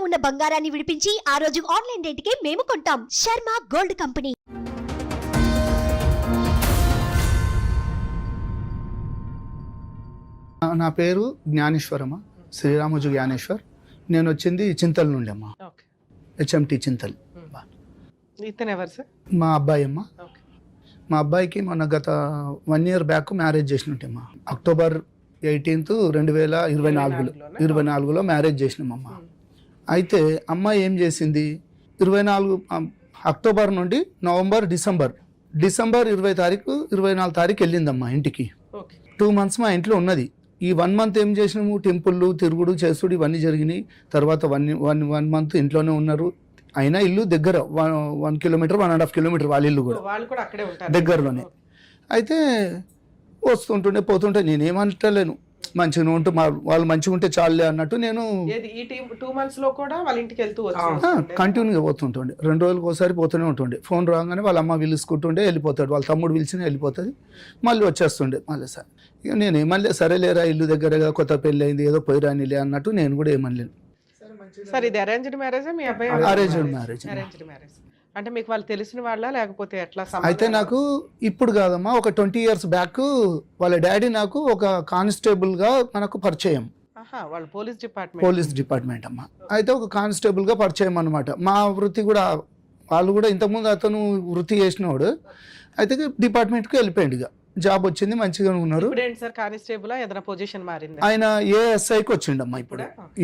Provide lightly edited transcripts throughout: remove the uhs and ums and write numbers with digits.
ఉన్న బంగారాన్ని విడిపించి ఆ రోజు ఆన్లైన్ రేటుకే మేము కొంటాం. Sharma gold company. నా పేరు జ్ఞానేశ్వరమ్మ, శ్రీరామోజు జ్ఞానేశ్వర్. నేను వచ్చింది చింతల నుండి అమ్మ, హెచ్ఎంటి చింతల్. మా అబ్బాయి అమ్మ. మా అబ్బాయికి మొన్న గత 1 year బ్యాక్ మ్యారేజ్ చేసినట్టమ్మా. October 18th 2024లో మ్యారేజ్ చేసినామమ్మ. అయితే అమ్మాయి ఏం చేసింది, 24 అక్టోబర్ నుండి నవంబర్ డిసెంబర్ 20 తారీఖు 24 తారీఖు వెళ్ళిందమ్మా ఇంటికి. 2 months మా ఇంట్లో ఉన్నది. ఈ 1 month ఏం చేసినాము, టెంపుల్ తిరుగుడు చేసుడు ఇవన్నీ జరిగినాయి. తర్వాత 1 month ఇంట్లోనే ఉన్నారు. అయినా ఇల్లు దగ్గర 1 kilometer 1.5 kilometer వాళ్ళ ఇల్లు కూడా దగ్గరలోనే. అయితే వస్తుంటుండే పోతుంటే నేనేమంటలేను, మంచిగా ఉంటే వాళ్ళు మంచిగా ఉంటే చాలే అన్నట్టు నేను కంటిన్యూగా పోతుంటుండే. 2 రోజులకు ఒకసారి పోతూనే ఉంటుండే. ఫోన్ రాగానే వాళ్ళ అమ్మ పిలుచుకుంటుండే వెళ్ళిపోతాడు, వాళ్ళ తమ్ముడు పిలిచినా వెళ్ళిపోతుంది, మళ్ళీ వచ్చేస్తుండే. మళ్ళీ సార్ ఇక నేను ఏమనలే, సరేలేరా ఇల్లు దగ్గరగా కొత్త పెళ్ళి అయింది ఏదో పోయి రానిలే అన్నట్టు నేను కూడా ఏమనలేను. సార్ ఇది అరేంజ్డ్ మ్యారేజ్? మీ అబ్బాయి అరేంజ్డ్ మ్యారేజ్. అరేంజ్డ్ మ్యారేజ్ అంటే మీకు వాళ్ళు తెలిసిన వాళ్ళ లేకపోతే ఎట్లా? అయితే నాకు ఇప్పుడు కాదమ్మా, ఒక 20 years బ్యాక్ వాళ్ళ డాడీ నాకు ఒక కానిస్టేబుల్ గా మనకు పరిచయం. వాళ్ళు పోలీస్ డిపార్ట్మెంట్ అమ్మా. అయితే ఒక కానిస్టేబుల్ గా పరిచయం అనమాట. మా వృత్తి కూడా వాళ్ళు కూడా ఇంతకుముందు అతను వృత్తి చేసినవాడు. అయితే డిపార్ట్మెంట్కి వెళ్ళిపోయింది, ఇక జాబ్ వచ్చింది, మంచిగా ఉన్నారు. కానిస్టేబుల్ ఏదైనా పొజిషన్ మారింది? ఆయన ఏఎస్ఐకి వచ్చిండమ్మా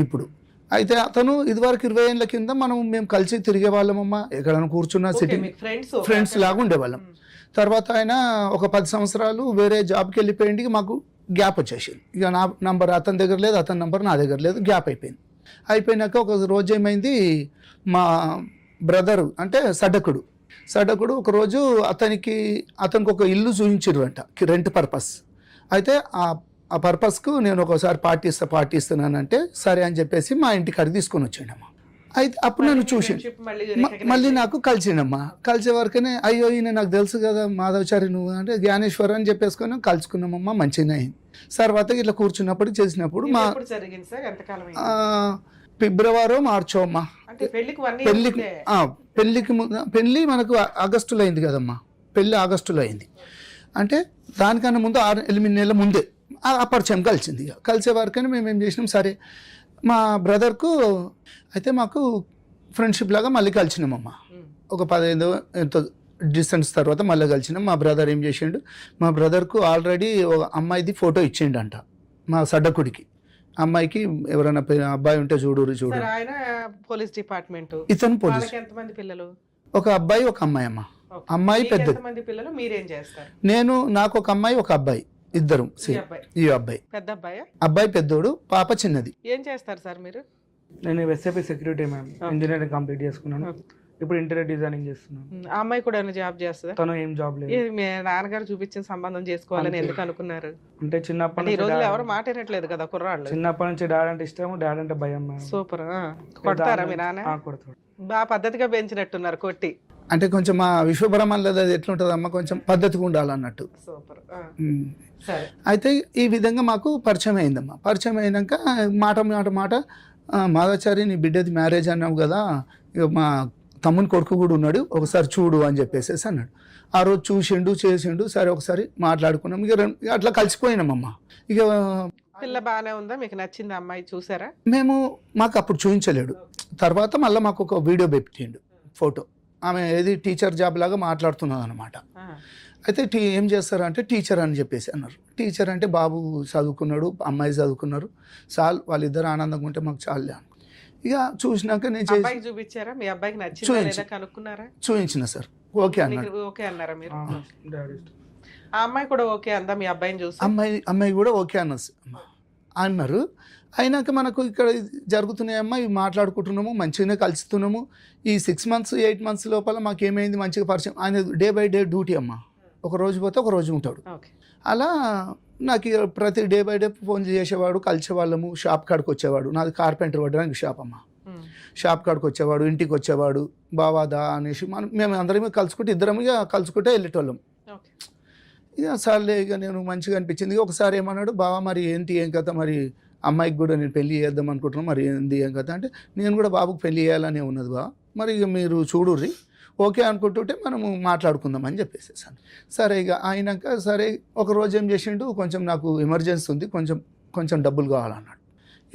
ఇప్పుడు. అయితే అతను ఇదివరకు 20 ఏళ్ళ కింద మేము కలిసి తిరిగే వాళ్ళమమ్మా. ఎక్కడైనా కూర్చున్న సిటీ ఫ్రెండ్స్ లాగా ఉండేవాళ్ళం. తర్వాత ఆయన ఒక 10 సంవత్సరాలు వేరే జాబ్కి వెళ్ళిపోయింది. మాకు గ్యాప్ వచ్చేసింది. ఇక నా నంబర్ అతని దగ్గర లేదు, అతని నంబర్ నా దగ్గర లేదు, గ్యాప్ అయిపోయింది. అయిపోయినాక ఒక రోజు ఏమైంది, మా బ్రదరు అంటే సడకుడు ఒకరోజు అతనికి ఒక ఇల్లు చూపించారు అంట, రెంట్ పర్పస్. అయితే ఆ పర్పస్కు నేను ఒకసారి పార్టీస్తున్నానంటే సరే అని చెప్పేసి మా ఇంటికి అడిగి తీసుకొని వచ్చాడమ్మా. అయితే అప్పుడు నన్ను చూసి మళ్ళీ నాకు కలిసిండమ్మా. కలిసే వరకునే అయ్యో ఈయన నాకు తెలుసు కదా మాధవచారి నువ్వు అంటే జ్ఞానేశ్వర్ అని చెప్పేసుకొని కలుసుకున్నామమ్మా. మంచిగా అయింది. తర్వాత ఇట్లా కూర్చున్నప్పుడు చేసినప్పుడు మా ఫిబ్రవరి మార్చో అమ్మా పెళ్ళి మనకు ఆగస్టులో అయింది కదమ్మా. పెళ్ళి ఆగస్టులో అయింది అంటే దానికన్నా ముందు 6-8 నెలల ముందే ఆ పరిచయం కలిసింది. ఇక కలిసే వరకని మేము ఏం చేసినాం, సరే మా బ్రదర్కు అయితే మాకు ఫ్రెండ్షిప్ లాగా మళ్ళీ కలిసినామమ్మా. ఒక 15 ఎంతో డిస్టెన్స్ తర్వాత మళ్ళీ కలిసినాం. మా బ్రదర్ ఏం చేసిండు, మా బ్రదర్కు ఆల్రెడీ ఒక అమ్మాయిది ఫోటో ఇచ్చిండంట మా సడ్డకుడికి. అమ్మాయికి ఎవరైనా అబ్బాయి ఉంటే చూడు పోలీస్ డిపార్ట్మెంట్. ఇతను పోలీస్. ఎంతమంది పిల్లలు? ఒక అబ్బాయి ఒక అమ్మాయి అమ్మ. అమ్మాయి పెద్దది. నేను నాకు ఒక అమ్మాయి ఒక అబ్బాయి, ఇద్దరు. ఈ అబ్బాయి అబ్బాయి పెద్దోడు, పాప చిన్నది. ఏం చేస్తారు సార్ మీరు? నేను SAP security ma'am, engineering complete చేసుకున్నాను. ఇప్పుడు ఇంటీరియర్ డిజైనింగ్ చేస్తున్నాను. ఆ అమ్మాయి కూడా ఏమైనా జాబ్ చేస్తుందా? తను ఏం జాబ్ లేదు. మీ నాన్నగారు చూపించిన సంబంధం చేసుకోవాలని ఎందుకు అనుకున్నారు? అంటే చిన్నప్పటి ఈ రోజులు ఎవరు మాట్లాడట్లేదు కదా కుర్రాళ్ళు. చిన్నప్పటి నుంచి డాడీ అంటే ఇష్టం, డాడీ అంటే భయం. సూపర్. కొడతారా మీ నాన్న? కొడతాడు. బాగా పద్ధతిగా పెంచినట్టున్నారు కొట్టి. అంటే కొంచెం మా విశ్వబ్రహ్మణ్లో అది ఎట్లుంటుందమ్మా, కొంచెం పద్ధతిగా ఉండాలన్నట్టు. సూపర్. అయితే ఈ విధంగా మాకు పరిచయం అయిందమ్మా. పరిచయం అయినాక మాట మాధవచారి నీ బిడ్డది మ్యారేజ్ అన్నావు కదా, ఇక మా తమ్ముని కొడుకు కూడా ఉన్నాడు, ఒకసారి చూడు అని చెప్పేసి అన్నాడు. ఆ రోజు చూసిండు చేసిండు, సరే ఒకసారి మాట్లాడుకున్నాం. ఇక అట్లా కలిసిపోయినామమ్మా. ఇక పిల్ల బాగానే ఉందా? మీకు నచ్చింది అమ్మాయి? చూసారా? మాకు అప్పుడు చూపించలేడు. తర్వాత మళ్ళీ మాకు ఒక వీడియో పెట్టిండు, ఫోటో. ఆమె ఏది టీచర్ జాబ్ లాగా మాట్లాడుతున్నది అనమాట. అయితే ఏం చేస్తారంటే టీచర్ అని చెప్పేసి అన్నారు. టీచర్ అంటే బాబు చదువుకున్నాడు, అమ్మాయి చదువుకున్నారు, చాలు వాళ్ళిద్దరు ఆనందంగా ఉంటే మాకు చాలే అనుకో. ఇక చూసినాక నేను చూపించారా? మీ అబ్బాయికి నచ్చిందా చూపించిన సార్. ఓకే అన్నాడు. ఓకే అన్నారా మీరు? ఆ అమ్మాయి కూడా ఓకే అందా మీ అబ్బాయిని చూసి? అమ్మాయి కూడా ఓకే అన్నారు. అయినాక మనకు ఇక్కడ జరుగుతున్నాయమ్మా, ఇవి మాట్లాడుకుంటున్నాము, మంచిగానే కలుస్తున్నాము. ఈ 6 months 8 months లోపల మాకు ఏమైంది, మంచిగా పరిచయం. ఆయన డే బై డే డ్యూటీ అమ్మా, ఒక రోజు పోతే ఒక రోజు ఉంటాడు. అలా నాకు ప్రతి డే బై డే ఫోన్ చేసేవాడు, కలిసేవాళ్ళము. షాప్ కాడికి వచ్చేవాడు, నాది కార్పెంటర్ పడడానికి షాప్ అమ్మ. షాప్ కాడికి వచ్చేవాడు, ఇంటికి వచ్చేవాడు, బావాదా అనేసి మేము అందరం కలుసుకుంటే ఇద్దరం ఇక కలుసుకుంటే వెళ్ళేటోళ్ళం. ఇక సర్లే ఇక నేను మంచిగా అనిపించింది. ఒకసారి ఏమన్నాడు, బావా మరి ఏంటి ఏం కథ, మరి అమ్మాయికి కూడా నేను పెళ్లి చేద్దాం అనుకుంటున్నాను, మరి ఏంది ఏం కదా అంటే నేను కూడా బాబుకి పెళ్లి చేయాలనే ఉన్నది బా, మరి ఇక మీరు చూడుర్రి ఓకే అనుకుంటుంటే మనము మాట్లాడుకుందాం అని చెప్పేసేసాను. సరే ఇక అయినాక సరే ఒక రోజు ఏం చేసిండు, కొంచెం నాకు ఎమర్జెన్సీ ఉంది, కొంచెం డబ్బులు కావాలన్నాడు.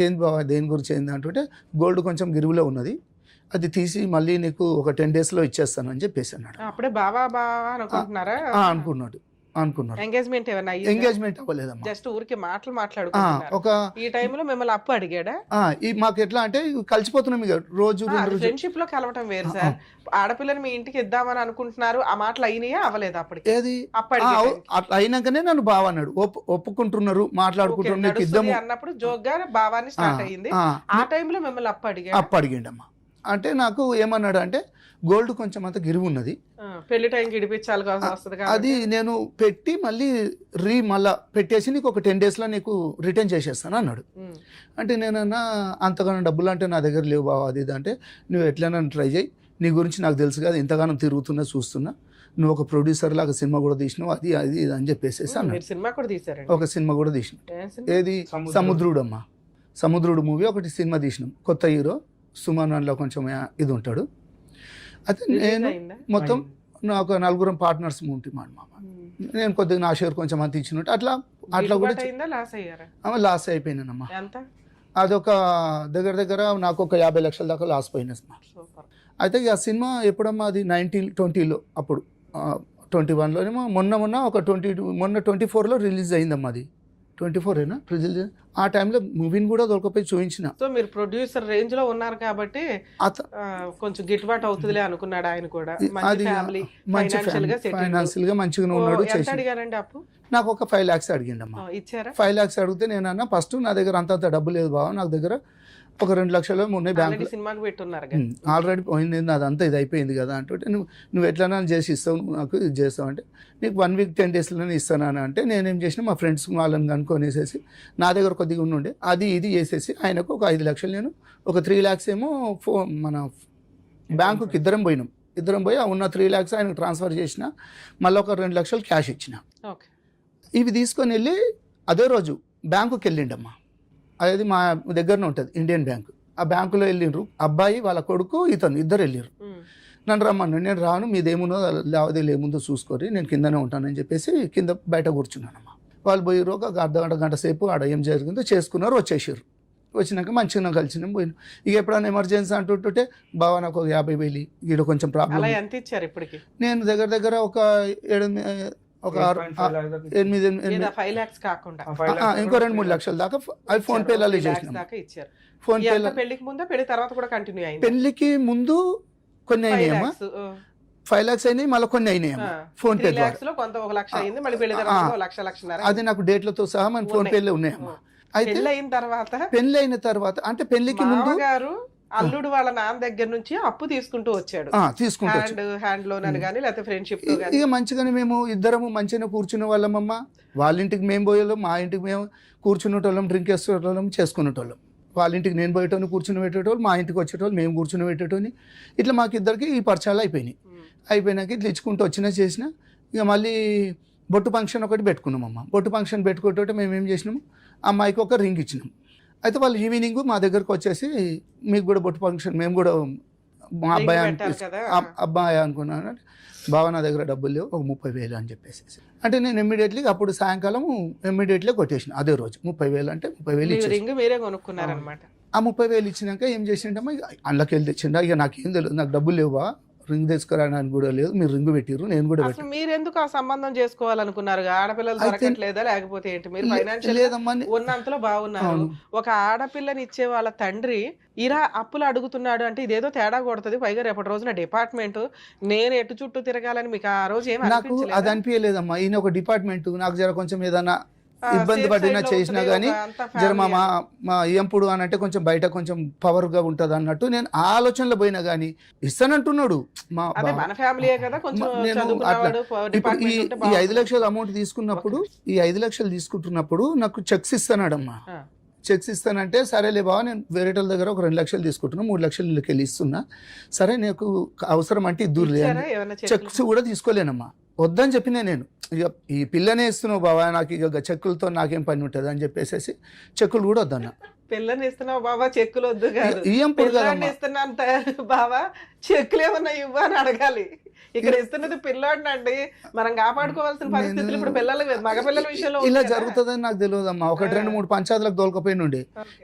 ఏంది బాబా దేని గురించి ఏంది అంటుంటే గోల్డ్ కొంచెం గిరువులో ఉన్నది, అది తీసి మళ్ళీ నీకు ఒక 10 daysలో ఇచ్చేస్తాను అని చెప్పేసి అన్నాడు. అప్పుడే బావా అనుకుంటున్నారా? అనుకున్నాడు. ఎంగేజ్మెంట్ ఏమైనా ఎంగేజ్మెంట్ అవ్వలేదమ్మా, జస్ట్ ఊరికి మాట్లాడుకుంటున్నారు. ఒక ఈ టైంలో మిమ్మల్ని అప్పు అడిగాడా? మాకు ఎట్లా అంటే కలిసిపోతున్నాం ఇక రోజు ఫ్రెండ్షిప్ లో కలవటం వేరు సార్. ఆడపిల్లని మీ ఇంటికి ఇద్దామని అనుకుంటున్నారు, ఆ మాటలు అయినాయా అవ్వలేదు? అప్పటికి ఏది అట్లా అయినాకనే నన్ను బావ అన్నాడు, ఒప్పుకుంటున్నారు మాట్లాడుకుంటున్నారు నీకు ఇద్దాము అన్నప్పుడు జోక్గా భావాన్ని స్టార్ట్ అయ్యింది. ఆ టైంలో మిమ్మల్ని అప్పు అడిగాడమ్మా. అంటే నాకు ఏమన్నాడు అంటే గోల్డ్ కొంచెం అంత గిరువు ఉన్నది, పెళ్లి టైంకి ఇడిపించాలి వస్తుంది, అది నేను పెట్టి మళ్ళీ మళ్ళా పెట్టేసి నీకు ఒక 10 daysలో నీకు రిటర్న్ చేసేస్తాను అన్నాడు. అంటే నేనన్నా అంతగానో డబ్బులు అంటే నా దగ్గర లేవు బావ అది ఇది అంటే, నువ్వు ఎట్లైనా ట్రై చేయి, నీ గురించి నాకు తెలుసు కదా, ఇంతగానో తిరుగుతున్నా చూస్తున్నా, నువ్వు ఒక ప్రొడ్యూసర్ లాగా సినిమా కూడా తీసినావు అది అని చెప్పేసి అన్నాడు. సినిమా కూడా తీసారు? ఒక సినిమా కూడా తీసిన. ఏది? సముద్రుడు అమ్మా, సముద్రుడు మూవీ ఒకటి సినిమా తీసినాం, కొత్త హీరో సుమన్లో కొంచెం ఇది ఉంటాడు. అయితే నేను మొత్తం నాకు 4 పార్ట్నర్స్ ఉంటాం అన్నమాట. నేను కొద్దిగా నా షేర్ కొంచెం అంత ఇచ్చినట్టు అట్లా కూడా లాస్ అయిపోయినానమ్మా. అదొక దగ్గర నాకు ఒక 50 లక్షల దాకా లాస్ పోయినా. అయితే ఆ సినిమా ఎప్పుడమ్మా అది 1920లో, అప్పుడు 21లోనేమో మొన్న ఒక 24లో రిలీజ్ అయిందమ్మా. అది 24ఏనా రిలీజ్? ఆ టైంలో మూవీని కూడా దొరకపోయి చూపించిన. సో మీరు ప్రొడ్యూసర్ రేంజ్ లో ఉన్నారు కాబట్టి కొంచెం గిట్టుబాటు అవుతుందిలే అనుకున్నాడు ఆయన కూడా. ఫైనాన్షియల్ గా మంచిగా ఉన్నాడు. అడిగారండి అప్పు? నాకు ఒక 5 lakhs అడిగిండమ్మా. ఇచ్చారా? 5 lakhs అడిగితే నేనన్నా ఫస్ట్ నా దగ్గర అంత డబ్బు లేదు బావ, నాకు దగ్గర ఒక 2 లక్షలు ఉన్నాయి బ్యాంకు, సినిమాకి పెట్టున్నారు ఆల్రెడీ పోయింది, అదంతా ఇది అయిపోయింది కదా అంటే, నువ్వు ఎట్లా చేసి ఇస్తావు, నాకు ఇది చేస్తావు అంటే నీకు 1 week 10 daysలోనే ఇస్తాను అంటే నేనేం చేసిన మా ఫ్రెండ్స్ వాళ్ళని కనుక్కొనేసేసి నా దగ్గర కొద్దిగా ఉండే అది ఇది చేసేసి ఆయనకు ఒక 5 లక్షలు, నేను ఒక 3 lakhs ఏమో మన బ్యాంకుకి ఇద్దరం పోయి ఉన్న 3 lakhs ఆయనకు ట్రాన్స్ఫర్ చేసిన, మళ్ళీ ఒక 2 లక్షలు క్యాష్ ఇచ్చిన. ఇవి తీసుకొని వెళ్ళి అదే రోజు బ్యాంకుకి వెళ్ళిండమ్మా. అది మా దగ్గరనే ఉంటుంది ఇండియన్ బ్యాంక్. ఆ బ్యాంకులో వెళ్ళిండ్రు, అబ్బాయి వాళ్ళ కొడుకు ఇతను ఇద్దరు వెళ్ళారు. నన్ను రమ్మన్నాడు, నేను రాను, మీదేముందో లావాదేవీలు ఏముందో చూసుకోరి, నేను కిందనే ఉంటానని చెప్పేసి కింద బయట కూర్చున్నానమ్మా. వాళ్ళు పోయారు, ఒక గంట సేపు ఆడ ఏం జరిగిందో చేసుకున్నారు, వచ్చేసారు. వచ్చినాక మంచిగా కలిసినాం పోయినాం. ఇక ఎప్పుడైనా ఎమర్జెన్సీ అంటుంటే బావ నాకు ఒక 50,000 ఇక్కడ కొంచెం ప్రాబ్లం. ఎంత ఇచ్చారు ఇప్పటికి? నేను దగ్గర ఒక 5 lakhs కాకుండా ఇంకో 2-3 లక్షల దాకా అవి ఫోన్ పేలలో చేసినాం. ఫోన్ పే పెళ్లికి ముందు పెళ్లి తర్వాత కూడా కంటిన్యూ అయింది? పెళ్లికి ముందు కొన్ని అయినాయమ్మా, 5 lakhs అయినాయి, మళ్ళీ కొన్ని అయినాయమ్మా ఫోన్ పే ద్వారా. అది నాకు డేట్లతో సహా మన ఫోన్ పేలో ఉన్నాయమ్మా. అయితే పెళ్లి అయిన తర్వాత అంటే పెళ్లికి ముందు అల్లుడు వాళ్ళ నాన్న దగ్గర నుంచి అప్పు తీసుకుంటూ వచ్చాడు, హ్యాండ్ లోన్ అని కానీ లేకపోతే ఫ్రెండ్షిప్. ఇక మంచిగానే మేము ఇద్దరము మంచిగా కూర్చునే వాళ్ళమమ్మా. వాళ్ళ ఇంటికి మేము పోయేవాళ్ళం, మా ఇంటికి మేము కూర్చునేటోళ్ళం, డ్రింక్ వేసేటోళ్ళం, చేసుకునేటోళ్ళం. వాళ్ళ ఇంటికి నేను పోయేటోని కూర్చుని పెట్టేటోళ్ళు, మా ఇంటికి వచ్చేటోళ్ళు, మేము కూర్చుని పెట్టేటోని. ఇట్లా మాకు ఇద్దరికి ఈ పరిచయాలు అయిపోయినాక ఇట్లా ఇచ్చుకుంటూ చేసిన. ఇక మళ్ళీ బొట్టు ఫంక్షన్ ఒకటి పెట్టుకున్నామమ్మా. బొట్టు ఫంక్షన్ పెట్టుకుంటే మేము ఏం చేసినాము, అమ్మాయికి ఒక రింగ్ ఇచ్చినాం. అయితే వాళ్ళు ఈవినింగ్ మా దగ్గరకు వచ్చేసి మీకు కూడా బొట్టు ఫంక్షన్, మేము కూడా మా అబ్బాయి అనుకున్నాను. బావ నా దగ్గర డబ్బులు లేవు, ఒక 30,000 అని చెప్పేసి అంటే నేను ఇమ్మీడియట్లీ అప్పుడు సాయంకాలం కొట్టేసిన. అదే రోజు 30,000 అంటే 30,000 మీరే కొనుక్కున్నారనమాట. ఆ 30,000 ఇచ్చినాక ఏం చేసిండమ్మా, అందులోకి వెళ్ళి తెచ్చిండ. ఇక నాకేం తెలియదు, నాకు డబ్బులు లేవా, రింగ్ తీసుకురావడానికి కూడా లేదు, మీరు రింగ్ పెట్టిర్రు, నేను కూడా పెట్టాను. మీరు ఎందుకు ఆ సంబంధం చేసుకోవాలనుకున్నారు? ఆడపిల్లలు దొరకట్లేదా లేకపోతే ఏంటి? మీరు ఫైనాన్షియల్ ఉన్నంతలో బాగున్నారు. ఒక ఆడపిల్లని ఇచ్చే వాళ్ళ తండ్రి ఇలా అప్పులు అడుగుతున్నాడు అంటే ఇదేదో తేడా కొడుతుంది. పైగా రేపటి రోజున డిపార్ట్మెంట్ నేను ఎటు చుట్టూ తిరగాలని మీకు ఆ రోజు ఏమి నాకు అది అనిపించలేదమ్మా. ఈయన ఒక డిపార్ట్మెంట్, నాకు జర కొంచెం ఏదైనా ఇబ్బంది పడినా చేసినా కానీ జర మా ఎంపుడు అని అంటే కొంచెం బయట కొంచెం పవర్ గా ఉంటది అన్నట్టు నేను ఆలోచనలో పోయినా గానీ ఇస్తానంటున్నాడు. ఈ 5 లక్షల అమౌంట్ తీసుకున్నప్పుడు, ఈ 5 లక్షలు తీసుకుంటున్నప్పుడు నాకు చెక్స్ ఇస్తానాడమ్మా. చెక్స్ ఇస్తానంటే సరేలే బావ నేను వేరే వాళ్ళ దగ్గర ఒక 2 లక్షలు తీసుకుంటున్నా, 3 లక్షలు వీళ్ళకి వెళ్ళి ఇస్తున్నా, సరే నీకు అవసరం అంటే ఇద్దరు చెక్స్ కూడా తీసుకోలేనమ్మా, వద్దని చెప్పినా నేను. ఇక ఈ పిల్లనే ఇస్తున్నావు బావా, నాకు ఇక చెక్కులతో నాకేం పని ఉంటుంది అని చెప్పేసి చెక్కులు కూడా వద్దన్నా. పిల్లని ఇస్తున్నావు బాబా, చెక్కులు వద్దు కాదు, ఇయ్యం పిల్లాడిని ఇస్తున్నాను బాబా, చెక్కులు ఏమన్నా ఇవ్వ అని అడగాలి. ఇక్కడ ఇస్తున్నది పిల్లాడిని అండి, మనం కాపాడుకోవాల్సిన పరిస్థితులు ఇప్పుడు పిల్లలు మగపిల్లల విషయంలో ఇలా జరుగుతుందని నాకు తెలియదమ్మా. 1-2-3 పంచాయతీలకు దోలకపోయినుండి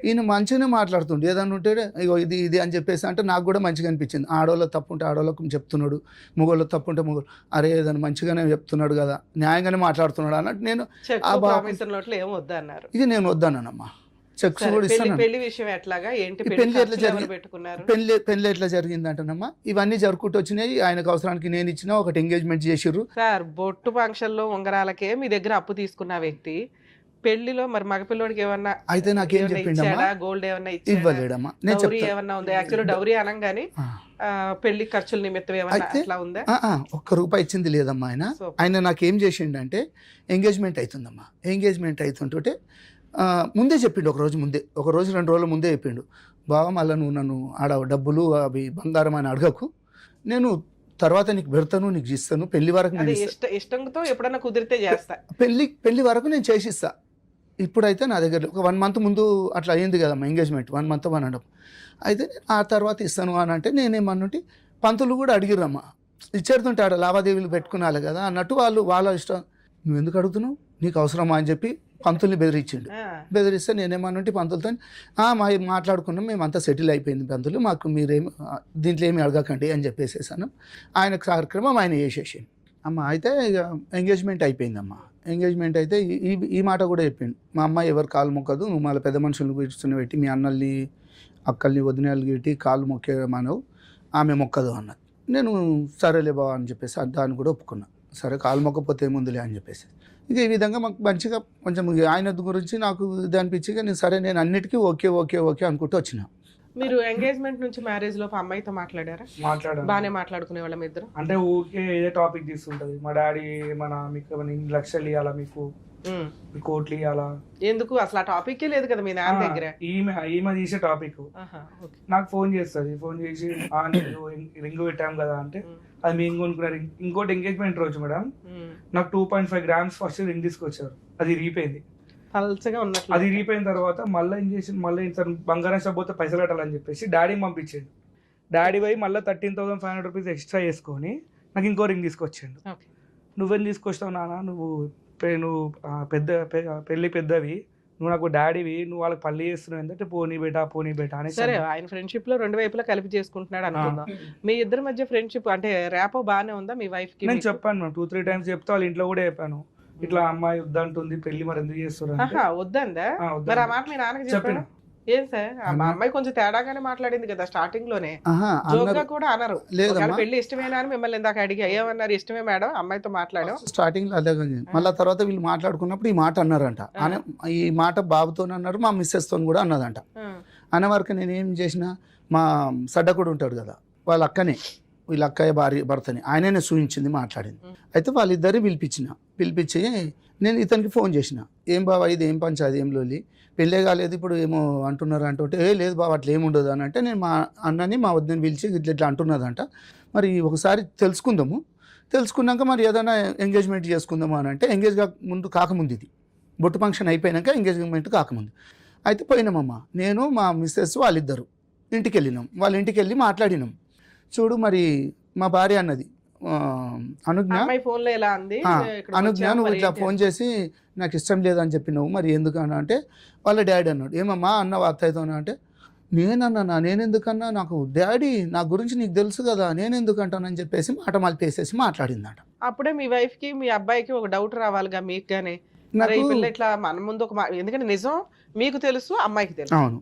ఈయన మంచిగానే మాట్లాడుతుండే, ఏదన్నా ఉంటే ఇగో ఇది ఇది అని చెప్పేసి అంటే నాకు కూడా మంచిగా అనిపించింది. ఆడవాళ్ళకి తప్పు ఉంటే ఆడవాళ్ళకు చెప్తున్నాడు, మగవాళ్ళకి తప్పు ఉంటే మగవాళ్ళు అరే ఏదైనా మంచిగానే చెప్తున్నాడు కదా, న్యాయంగానే మాట్లాడుతున్నాడు అన్నట్టు నేను ఏం వద్దు అన్నారు. ఇది నేను వద్దన్నానమ్మా. చెక్స్ కూడా ఇస్తాను. పెళ్లి విషయం ఎట్లాగా ఏంటి, పెళ్లి ఎట్లా జరిగింది అంటేనమ్మా, ఇవన్నీ జరుపుకుంటూ వచ్చినాయి. ఆయనకు అవసరానికి నేను ఇచ్చిన ఒకటి ఎంగేజ్మెంట్ చేసిర్రు సార్. బొట్టు ఫంక్షన్ లో ఉంగరాలకే మీ దగ్గర అప్పు తీసుకున్న వ్యక్తి పెళ్లిలో మరి మగపిల్లోడికి ఏమన్నా అయితే నాకేం చెప్పిండమ్మా, గోల్డ్ ఏమన్నా ఇవ్వలేడమ్మా, డౌరీ ఏమన్నా ఉందా? యాక్చువల్లీ డౌరీ అనగానే పెళ్లి ఖర్చుల నిమిత్తం ఏమన్నా అట్లా ఉందా? ₹1 ఇచ్చింది లేదమ్మా. ఆయన నాకేం చేసిండంటే ఎంగేజ్మెంట్ అవుతుందమ్మా, ఎంగేజ్మెంట్ అవుతుంటే ముందే చెప్పిండు, ఒక రోజు 2 రోజుల ముందే చెప్పిండు, బాగా మళ్ళీ నువ్వు నన్ను ఆడ డబ్బులు అవి బంగారం అని అడగకు, నేను తర్వాత నీకు పెడతాను, నీకు ఇస్తాను, పెళ్లి వరకు ఇష్టంతో ఎప్పుడైనా కుదిరితే చేస్తా, పెళ్లి వరకు నేను చేసిస్తా. ఇప్పుడైతే నా దగ్గర ఒక 1 మంత్ ముందు అట్లా అయ్యింది కదమ్మా ఎంగేజ్మెంట్, 1 మంత్ 1.5 అయితే ఆ తర్వాత ఇస్తాను అని అంటే నేనేమన్నుంటే పంతులు కూడా అడిగిరమ్మా, ఇచ్చేడుతుంటే ఆడ లావాదేవీలు పెట్టుకున్నాలి కదా అన్నట్టు వాళ్ళ ఇష్టం, నువ్వు ఎందుకు అడుగుతున్నావు, నీకు అవసరమా అని చెప్పి పంతుల్ని బెదిరించిండు. బెదిరిస్తే నేనేమన్నుంటే పంతులతో మాట్లాడుకున్నాం, మేమంతా సెటిల్ అయిపోయింది పంతులు, మాకు మీరేమి దీంట్లో ఏమి అడగకండి అని చెప్పేసేసాను. ఆయన కార్యక్రమం ఆయన చేసేసి అమ్మ. అయితే ఇక ఎంగేజ్మెంట్ అయిపోయిందమ్మా. ఎంగేజ్మెంట్ అయితే ఈ మాట కూడా చెప్పిండు, మా అమ్మాయి ఎవరు కాలు మొక్కదు, నువ్వు మళ్ళీ పెద్ద మనుషులను కూర్చుని పెట్టి మీ అన్నల్ని అక్కల్ని వదినల్ని పెట్టి కాలు మొక్కే మానవు, ఆమె మొక్కదు అన్నది. నేను సరేలే బావ అని చెప్పేసి దాన్ని కూడా ఒప్పుకున్నా, సరే కాలు మొక్కపోతే ఏముందిలే అని చెప్పేసి. ఇక ఈ విధంగా మాకు మంచిగా కొంచెం ఆయన గురించి నాకు ఇది అనిపించి నేను సరే నేను అన్నిటికీ ఓకే ఓకే ఓకే అనుకుంటూ వచ్చిన. మీరు ఎంగేజ్మెంట్ నుంచి మ్యారేజ్ లో అమ్మాయితో మాట్లాడారా? బాగానే మాట్లాడుకునే వాళ్ళ ఇద్దరు. అంటే ఊకే ఏదో టాపిక్ తీసుకుంటది, మా డాడీ మీకు 2 లక్షలు ఇవ్వాలా, మీకు కోట్లు ఇవ్వాలా, ఎందుకు అసలు ఆ టాపిక్ లేదు కదా మీ నాన్న దగ్గర. ఈమె తీసే టాపిక్ నాకు ఫోన్ చేస్తుంది, ఫోన్ చేసి రింగ్ పెట్టాం కదా అంటే అది మేము కొనుక్కున్నారు. ఇంకోటి ఎంగేజ్మెంట్ రోజు మేడం నాకు 2.5 grams ఫస్ట్ రింగ్ తీసుకొచ్చారు, అది రీపోయింది. అది రీపోయిన తర్వాత మళ్ళీ ఏం చేసి మళ్ళీ బంగారం షాప్ పోతే పైసలు కట్టాలని చెప్పేసి డాడీని పంపించాడు. డాడీ పోయి మళ్ళీ 13,500 రూపీస్ ఎక్స్ట్రా చేసుకొని నాకు ఇంకో రింగ్ తీసుకొచ్చాడు. నువ్వేం తీసుకొచ్చావు నాన్న, నువ్వు పెళ్లి పెద్దవి, నువ్వు నాకు డాడీవి, నువ్వు వాళ్ళకి పల్లి చేస్తున్నావు ఏంటంటే పోనీ బేటా అని. సరే ఆయన ఫ్రెండ్షిప్ లో 2 వైపులా కలిపి చేసుకుంటున్నాడు అనుకుందాం. మీ ఇద్దరి మధ్య ఫ్రెండ్షిప్ అంటే ర్యాపో బాగానే ఉందా మీ వైఫ్ కి? నేను చెప్పాను మ్యామ్, 2-3 times చెప్తా, వాళ్ళ ఇంట్లో కూడా చెప్పాను, ఇట్లా అమ్మాయి వద్దంటుంది పెళ్లి, మరి ఎందుకు చేస్తున్నారు? వద్దందా? మరి ఆ మాట మీ నాన్నకి చెప్పాను. ఏం సార్ మా అమ్మాయి కొంచెం తేడాగానే మాట్లాడింది కదా స్టార్టింగ్ లోనే, జోక్గా కూడా అనరు పెళ్లి ఇష్టమేనా అని మిమ్మల్ని ఇందాక అడిగి ఏమన్నారు, ఇష్టమే మేడం అమ్మాయితో మాట్లాడాం స్టార్టింగ్ లో అదే. మళ్ళీ తర్వాత వీళ్ళు మాట్లాడుకున్నప్పుడు ఈ మాట అన్నారంట, ఈ మాట బాబుతో అన్నారు, మా మిస్సెస్ తో కూడా అన్నదంట. అన్న వరకు నేను ఏం చేసిన, మా సడ్డకుడు ఉంటాడు కదా వాళ్ళ అక్కనే, వీళ్ళ అక్కయ్య భర్తని ఆయననే చూపించింది, మాట్లాడింది. అయితే వాళ్ళిద్దరిని పిలిపించి నేను ఇతనికి ఫోన్ చేసిన, ఏం బావా ఇది ఏం పంచాది, ఏం లోలి, పెళ్ళే కాలేదు ఇప్పుడు ఏమో అంటున్నారు అంటుంటే, లేదు బావ అట్లా ఏముండదు అని అంటే, నేను మా అన్నని మా వద్దని పిలిచి ఇట్లా అంటున్నదంట, మరి ఒకసారి తెలుసుకున్నాక మరి ఏదైనా ఎంగేజ్మెంట్ చేసుకుందాము అని అంటే, కాకముందు ఇది బొట్టు ఫంక్షన్ అయిపోయినాక ఎంగేజ్మెంట్ కాకముందు అయితే పోయినామమ్మ, నేను మా మిస్సెస్ వాళ్ళిద్దరు ఇంటికి వెళ్ళినాం. వాళ్ళ ఇంటికి వెళ్ళి మాట్లాడినాం. చూడు మరి మా భార్య అన్నది, అనుజ్ఞ నువ్వు ఇట్లా ఫోన్ చేసి నాకు ఇష్టం లేదని చెప్పినావు, మరి ఎందుకన్నా అంటే వాళ్ళ డాడీ అన్నాడు, ఏమమ్మా అన్న అత్తయ్యతో అంటే, నేనెందుకన్నా, నాకు డాడీ నా గురించి నీకు తెలుసు కదా, నేనెందుకంటానని చెప్పేసి మాట మలిపేసేసి మాట్లాడిందట. అప్పుడే మీ వైఫ్ కి మీ అబ్బాయికి ఒక డౌట్ రావాలిగా మీకు గానీ, ఇట్లా మన ముందు ఒక ఎందుకంటే నిజం మీకు తెలుసు అమ్మాయికి తెలుసు. అవును,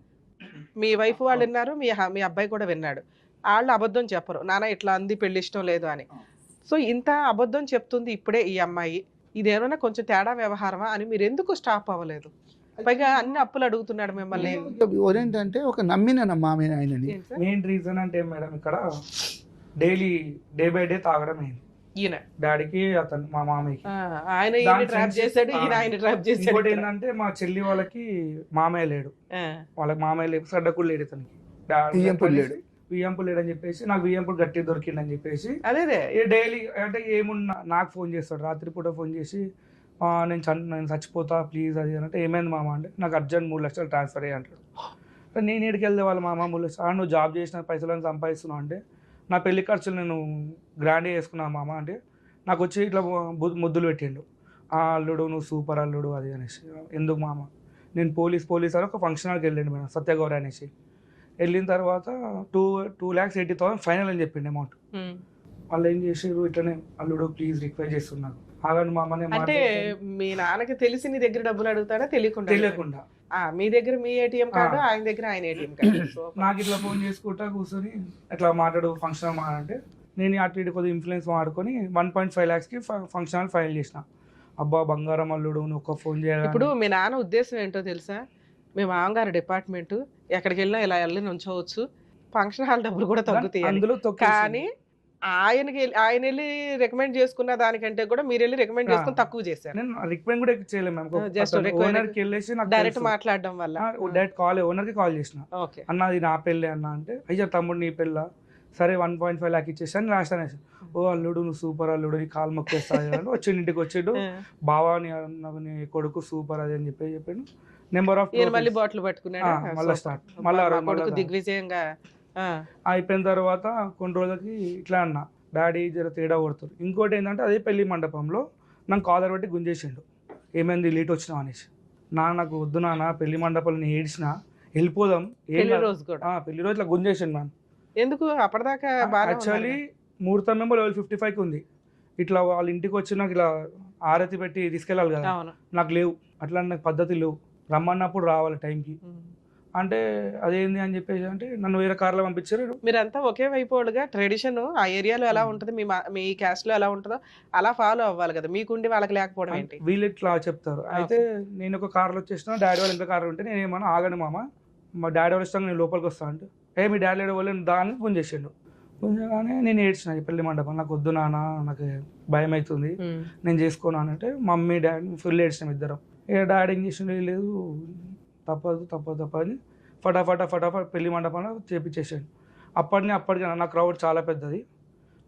మీ వైఫ్ వాళ్ళు విన్నారు, మీ అబ్బాయి కూడా విన్నాడు. వాళ్ళు అబద్ధం చెప్పరు, నాన్న ఇట్లా అంది పెళ్లి ఇష్టం లేదు అని. సో ఇంత అబద్ధం చెప్తుంది ఇప్పుడే ఈ అమ్మాయి, ఇదేమైనా కొంచెం తేడా వ్యవహారమా అని మీరు ఎందుకు స్టాప్ అవ్వలేదు? పైగా అన్ని అప్పులు అడుగుతున్నాడు మిమ్మల్ని. ఏంటంటే ఒక నమ్మినమ్మా ఆయనని. మెయిన్ రీజన్ అంటే మేడం ఇక్కడ డే బై డే తాగడం అయింది. ఈయన డాడీకి అతను మా మామయ్యకి. ఆయన దాని ఈయన ట్రాప్ friends- చేశాడు, ఈయన ఆయన ట్రాప్ చేశాడు. ఇంకోటి ఏంటంటే మా చెల్లి వాళ్ళకి మామయ్య లేడు, వాళ్ళకి మామయ్య లేడు, సడ్డకుడు లేడు ఇతనికి, వియ్యంపుడు లేడు. వియ్యంపుడు లేడు అని చెప్పేసి నాకు వియ్యంపుడు గట్టి దొరికిండని చెప్పేసి అదే డైలీ అంటే ఏమున్నా నాకు ఫోన్ చేస్తాడు, రాత్రిపూట ఫోన్ చేసి నేను చచ్చిపోతా ప్లీజ్ అది అంటే ఏమైంది మామ అంటే నాకు అర్జెంట్ 3 లక్షలు ట్రాన్స్ఫర్ అయ్యి అంటాడు. నేను ఏడికి వెళ్తే వాళ్ళ మామ 3 లక్షలు నువ్వు జాబ్ చేసిన పైసలను సంపాదిస్తున్నావు అంటే నా పెళ్లి ఖర్చులు నేను గ్రాండ్గా వేసుకున్నాను మామ అంటే నాకు వచ్చి ఇట్లా ముద్దులు పెట్టిండు, అల్లుడు నువ్వు సూపర్ అల్లుడు అది అనేసి. ఎందుకు మామ నేను పోలీస్ అని ఒక ఫంక్షన్ హాల్కి వెళ్ళండి మేడం సత్యగౌరి అనేసి. వెళ్ళిన తర్వాత 2,80,000 ఫైనల్ అని చెప్పిండు అమౌంట్. వాళ్ళు ఏం చేసారు ఇట్లనే అల్లుడు ప్లీజ్ రిక్వెస్ట్ చేస్తున్నారు ఆగండి మామనే అంటే మీ నాన్నకి తెలిసి నీ దగ్గర డబ్బులు అడుగుతాడా తెలియకుండా మీ దగ్గర మీ ఏటీఎం కార్డు, ఆయన దగ్గర ఆయన ఏటీఎం కార్డు. నాకు ఇట్లా ఫోన్ చేసుకుంటా కూర్చొని ఇట్లా మాట్లాడు ఫంక్షన్ అంటే నేను అటు ఇటు కొద్దిగా ఇన్ఫ్లుయెన్స్ వాడుకొని 1.5 lakhsకి ఫంక్షన్ హాల్ ఫైల్ చేసిన. అబ్బా బంగారం అల్లుడు నువ్వు ఒక ఫోన్ చేయాలి. ఇప్పుడు మీ నాన్న ఉద్దేశం ఏంటో తెలుసా, మీ మామగారు డిపార్ట్మెంట్ ఎక్కడికి వెళ్ళినా ఇలా వెళ్ళి నుంచోవచ్చు, ఫంక్షన్ హాల్ డబ్బులు కూడా తగ్గుతాయి అందులో కానీ ఆయన వెళ్ళి రికమెండ్ చేసుకున్న దానికంటే కూడా మీరు వెళ్ళి రికమెండ్ చేసుకుని తక్కువ చేశారు. నేను రికమెండ్ కూడా చేయలేము, జస్ట్ ఓనర్కి వెళ్ళేసి డైరెక్ట్ మాట్లాడడం వల్ల డైరెక్ట్ ఓనర్కి కాల్ చేసిన, అన్న అది నా పెళ్ళి అన్న అంటే అయ్యా తమ్ముడు నీ పెళ్ళ సరే 1.5 lakh ఇచ్చేసాను లాస్ట్ అనేసి. ఓ అల్లుడు నువ్వు సూపర్ అల్లుడు నీ కాలు మొక్కేస్తాను వచ్చిండు, ఇంటికి వచ్చిండు బావా నీ కొడుకు సూపర్ అది అని చెప్పాడు. నెంబర్ ఆఫ్ మళ్ళీ బాటిల్ పట్టుకున్నాడు, మళ్ళీ స్టార్ట్ మళ్ళీ దిగ్విజయంగా అయిపోయిన తర్వాత కొన్ని రోజులకి ఇట్లా అన్న డాడీ జర తేడా కొడుతారు. ఇంకోటి ఏంటంటే అదే పెళ్లి మండపంలో నాకు కాలర్ పెట్టి గుంజేసిండు, ఏమైంది లేట్ వచ్చినావు అనేసి. నాకు వద్దు నాన్న పెళ్లి మండపంలో నేను ఏడ్చిన వెళ్ళిపోదాం పెళ్లి రోజు ఇట్లా గుంజేసిండు మ్యామ్. ఎందుకు అప్పటిదాకా యాక్చువల్లీ ముహూర్తం ఏమో level 55కి ఉంది, ఇట్లా వాళ్ళ ఇంటికి వచ్చి నాకు ఇలా ఆరతి పెట్టి తీసుకెళ్ళాలి కదా, నాకు లేవు అట్లా నాకు పద్ధతి లేవు, రమ్మన్నప్పుడు రావాలి టైంకి అంటే అదేంది అని చెప్పేసి అంటే నన్ను వేరే కార్లో పంపించారు. మీరంతా ఒకే వైపుగా ట్రెడిషన్ ఆ ఏరియాలో ఎలా ఉంటుంది, మీ క్యాస్ట్ లో ఎలా ఉంటుందో అలా ఫాలో అవ్వాలి కదా, మీకుండి వాళ్ళకి లేకపోవడం ఏంటి? వీళ్ళు ఇట్లా చెప్తారు. అయితే నేను ఒక కార్లో వచ్చేసిన, డాడీ వాళ్ళు ఇంకా కార్లో ఉంటే నేను ఏమన్నా ఆగండి మామ మా డాడీ వాళ్ళు ఇస్తాను నేను లోపలికి వస్తాను అంటే మీ డాడీ వాళ్ళు దాన్ని గుంజేసిండు. గుంజగానే నేను ఏడ్చిన పెళ్లి మండపం నాకు వద్దు నాన్న నాకు భయం అవుతుంది నేను చేసుకోను అని అంటే మమ్మీ డాడీ ఫుల్ ఏడ్చినాం ఇద్దరం. ఇక డాడీ ఏం చేసిండు లేదు తప్పదు అని ఫటాఫట్ పెళ్లి మండపంలో చేపించేసాడు. అప్పటికి నా క్రౌడ్ చాలా పెద్దది,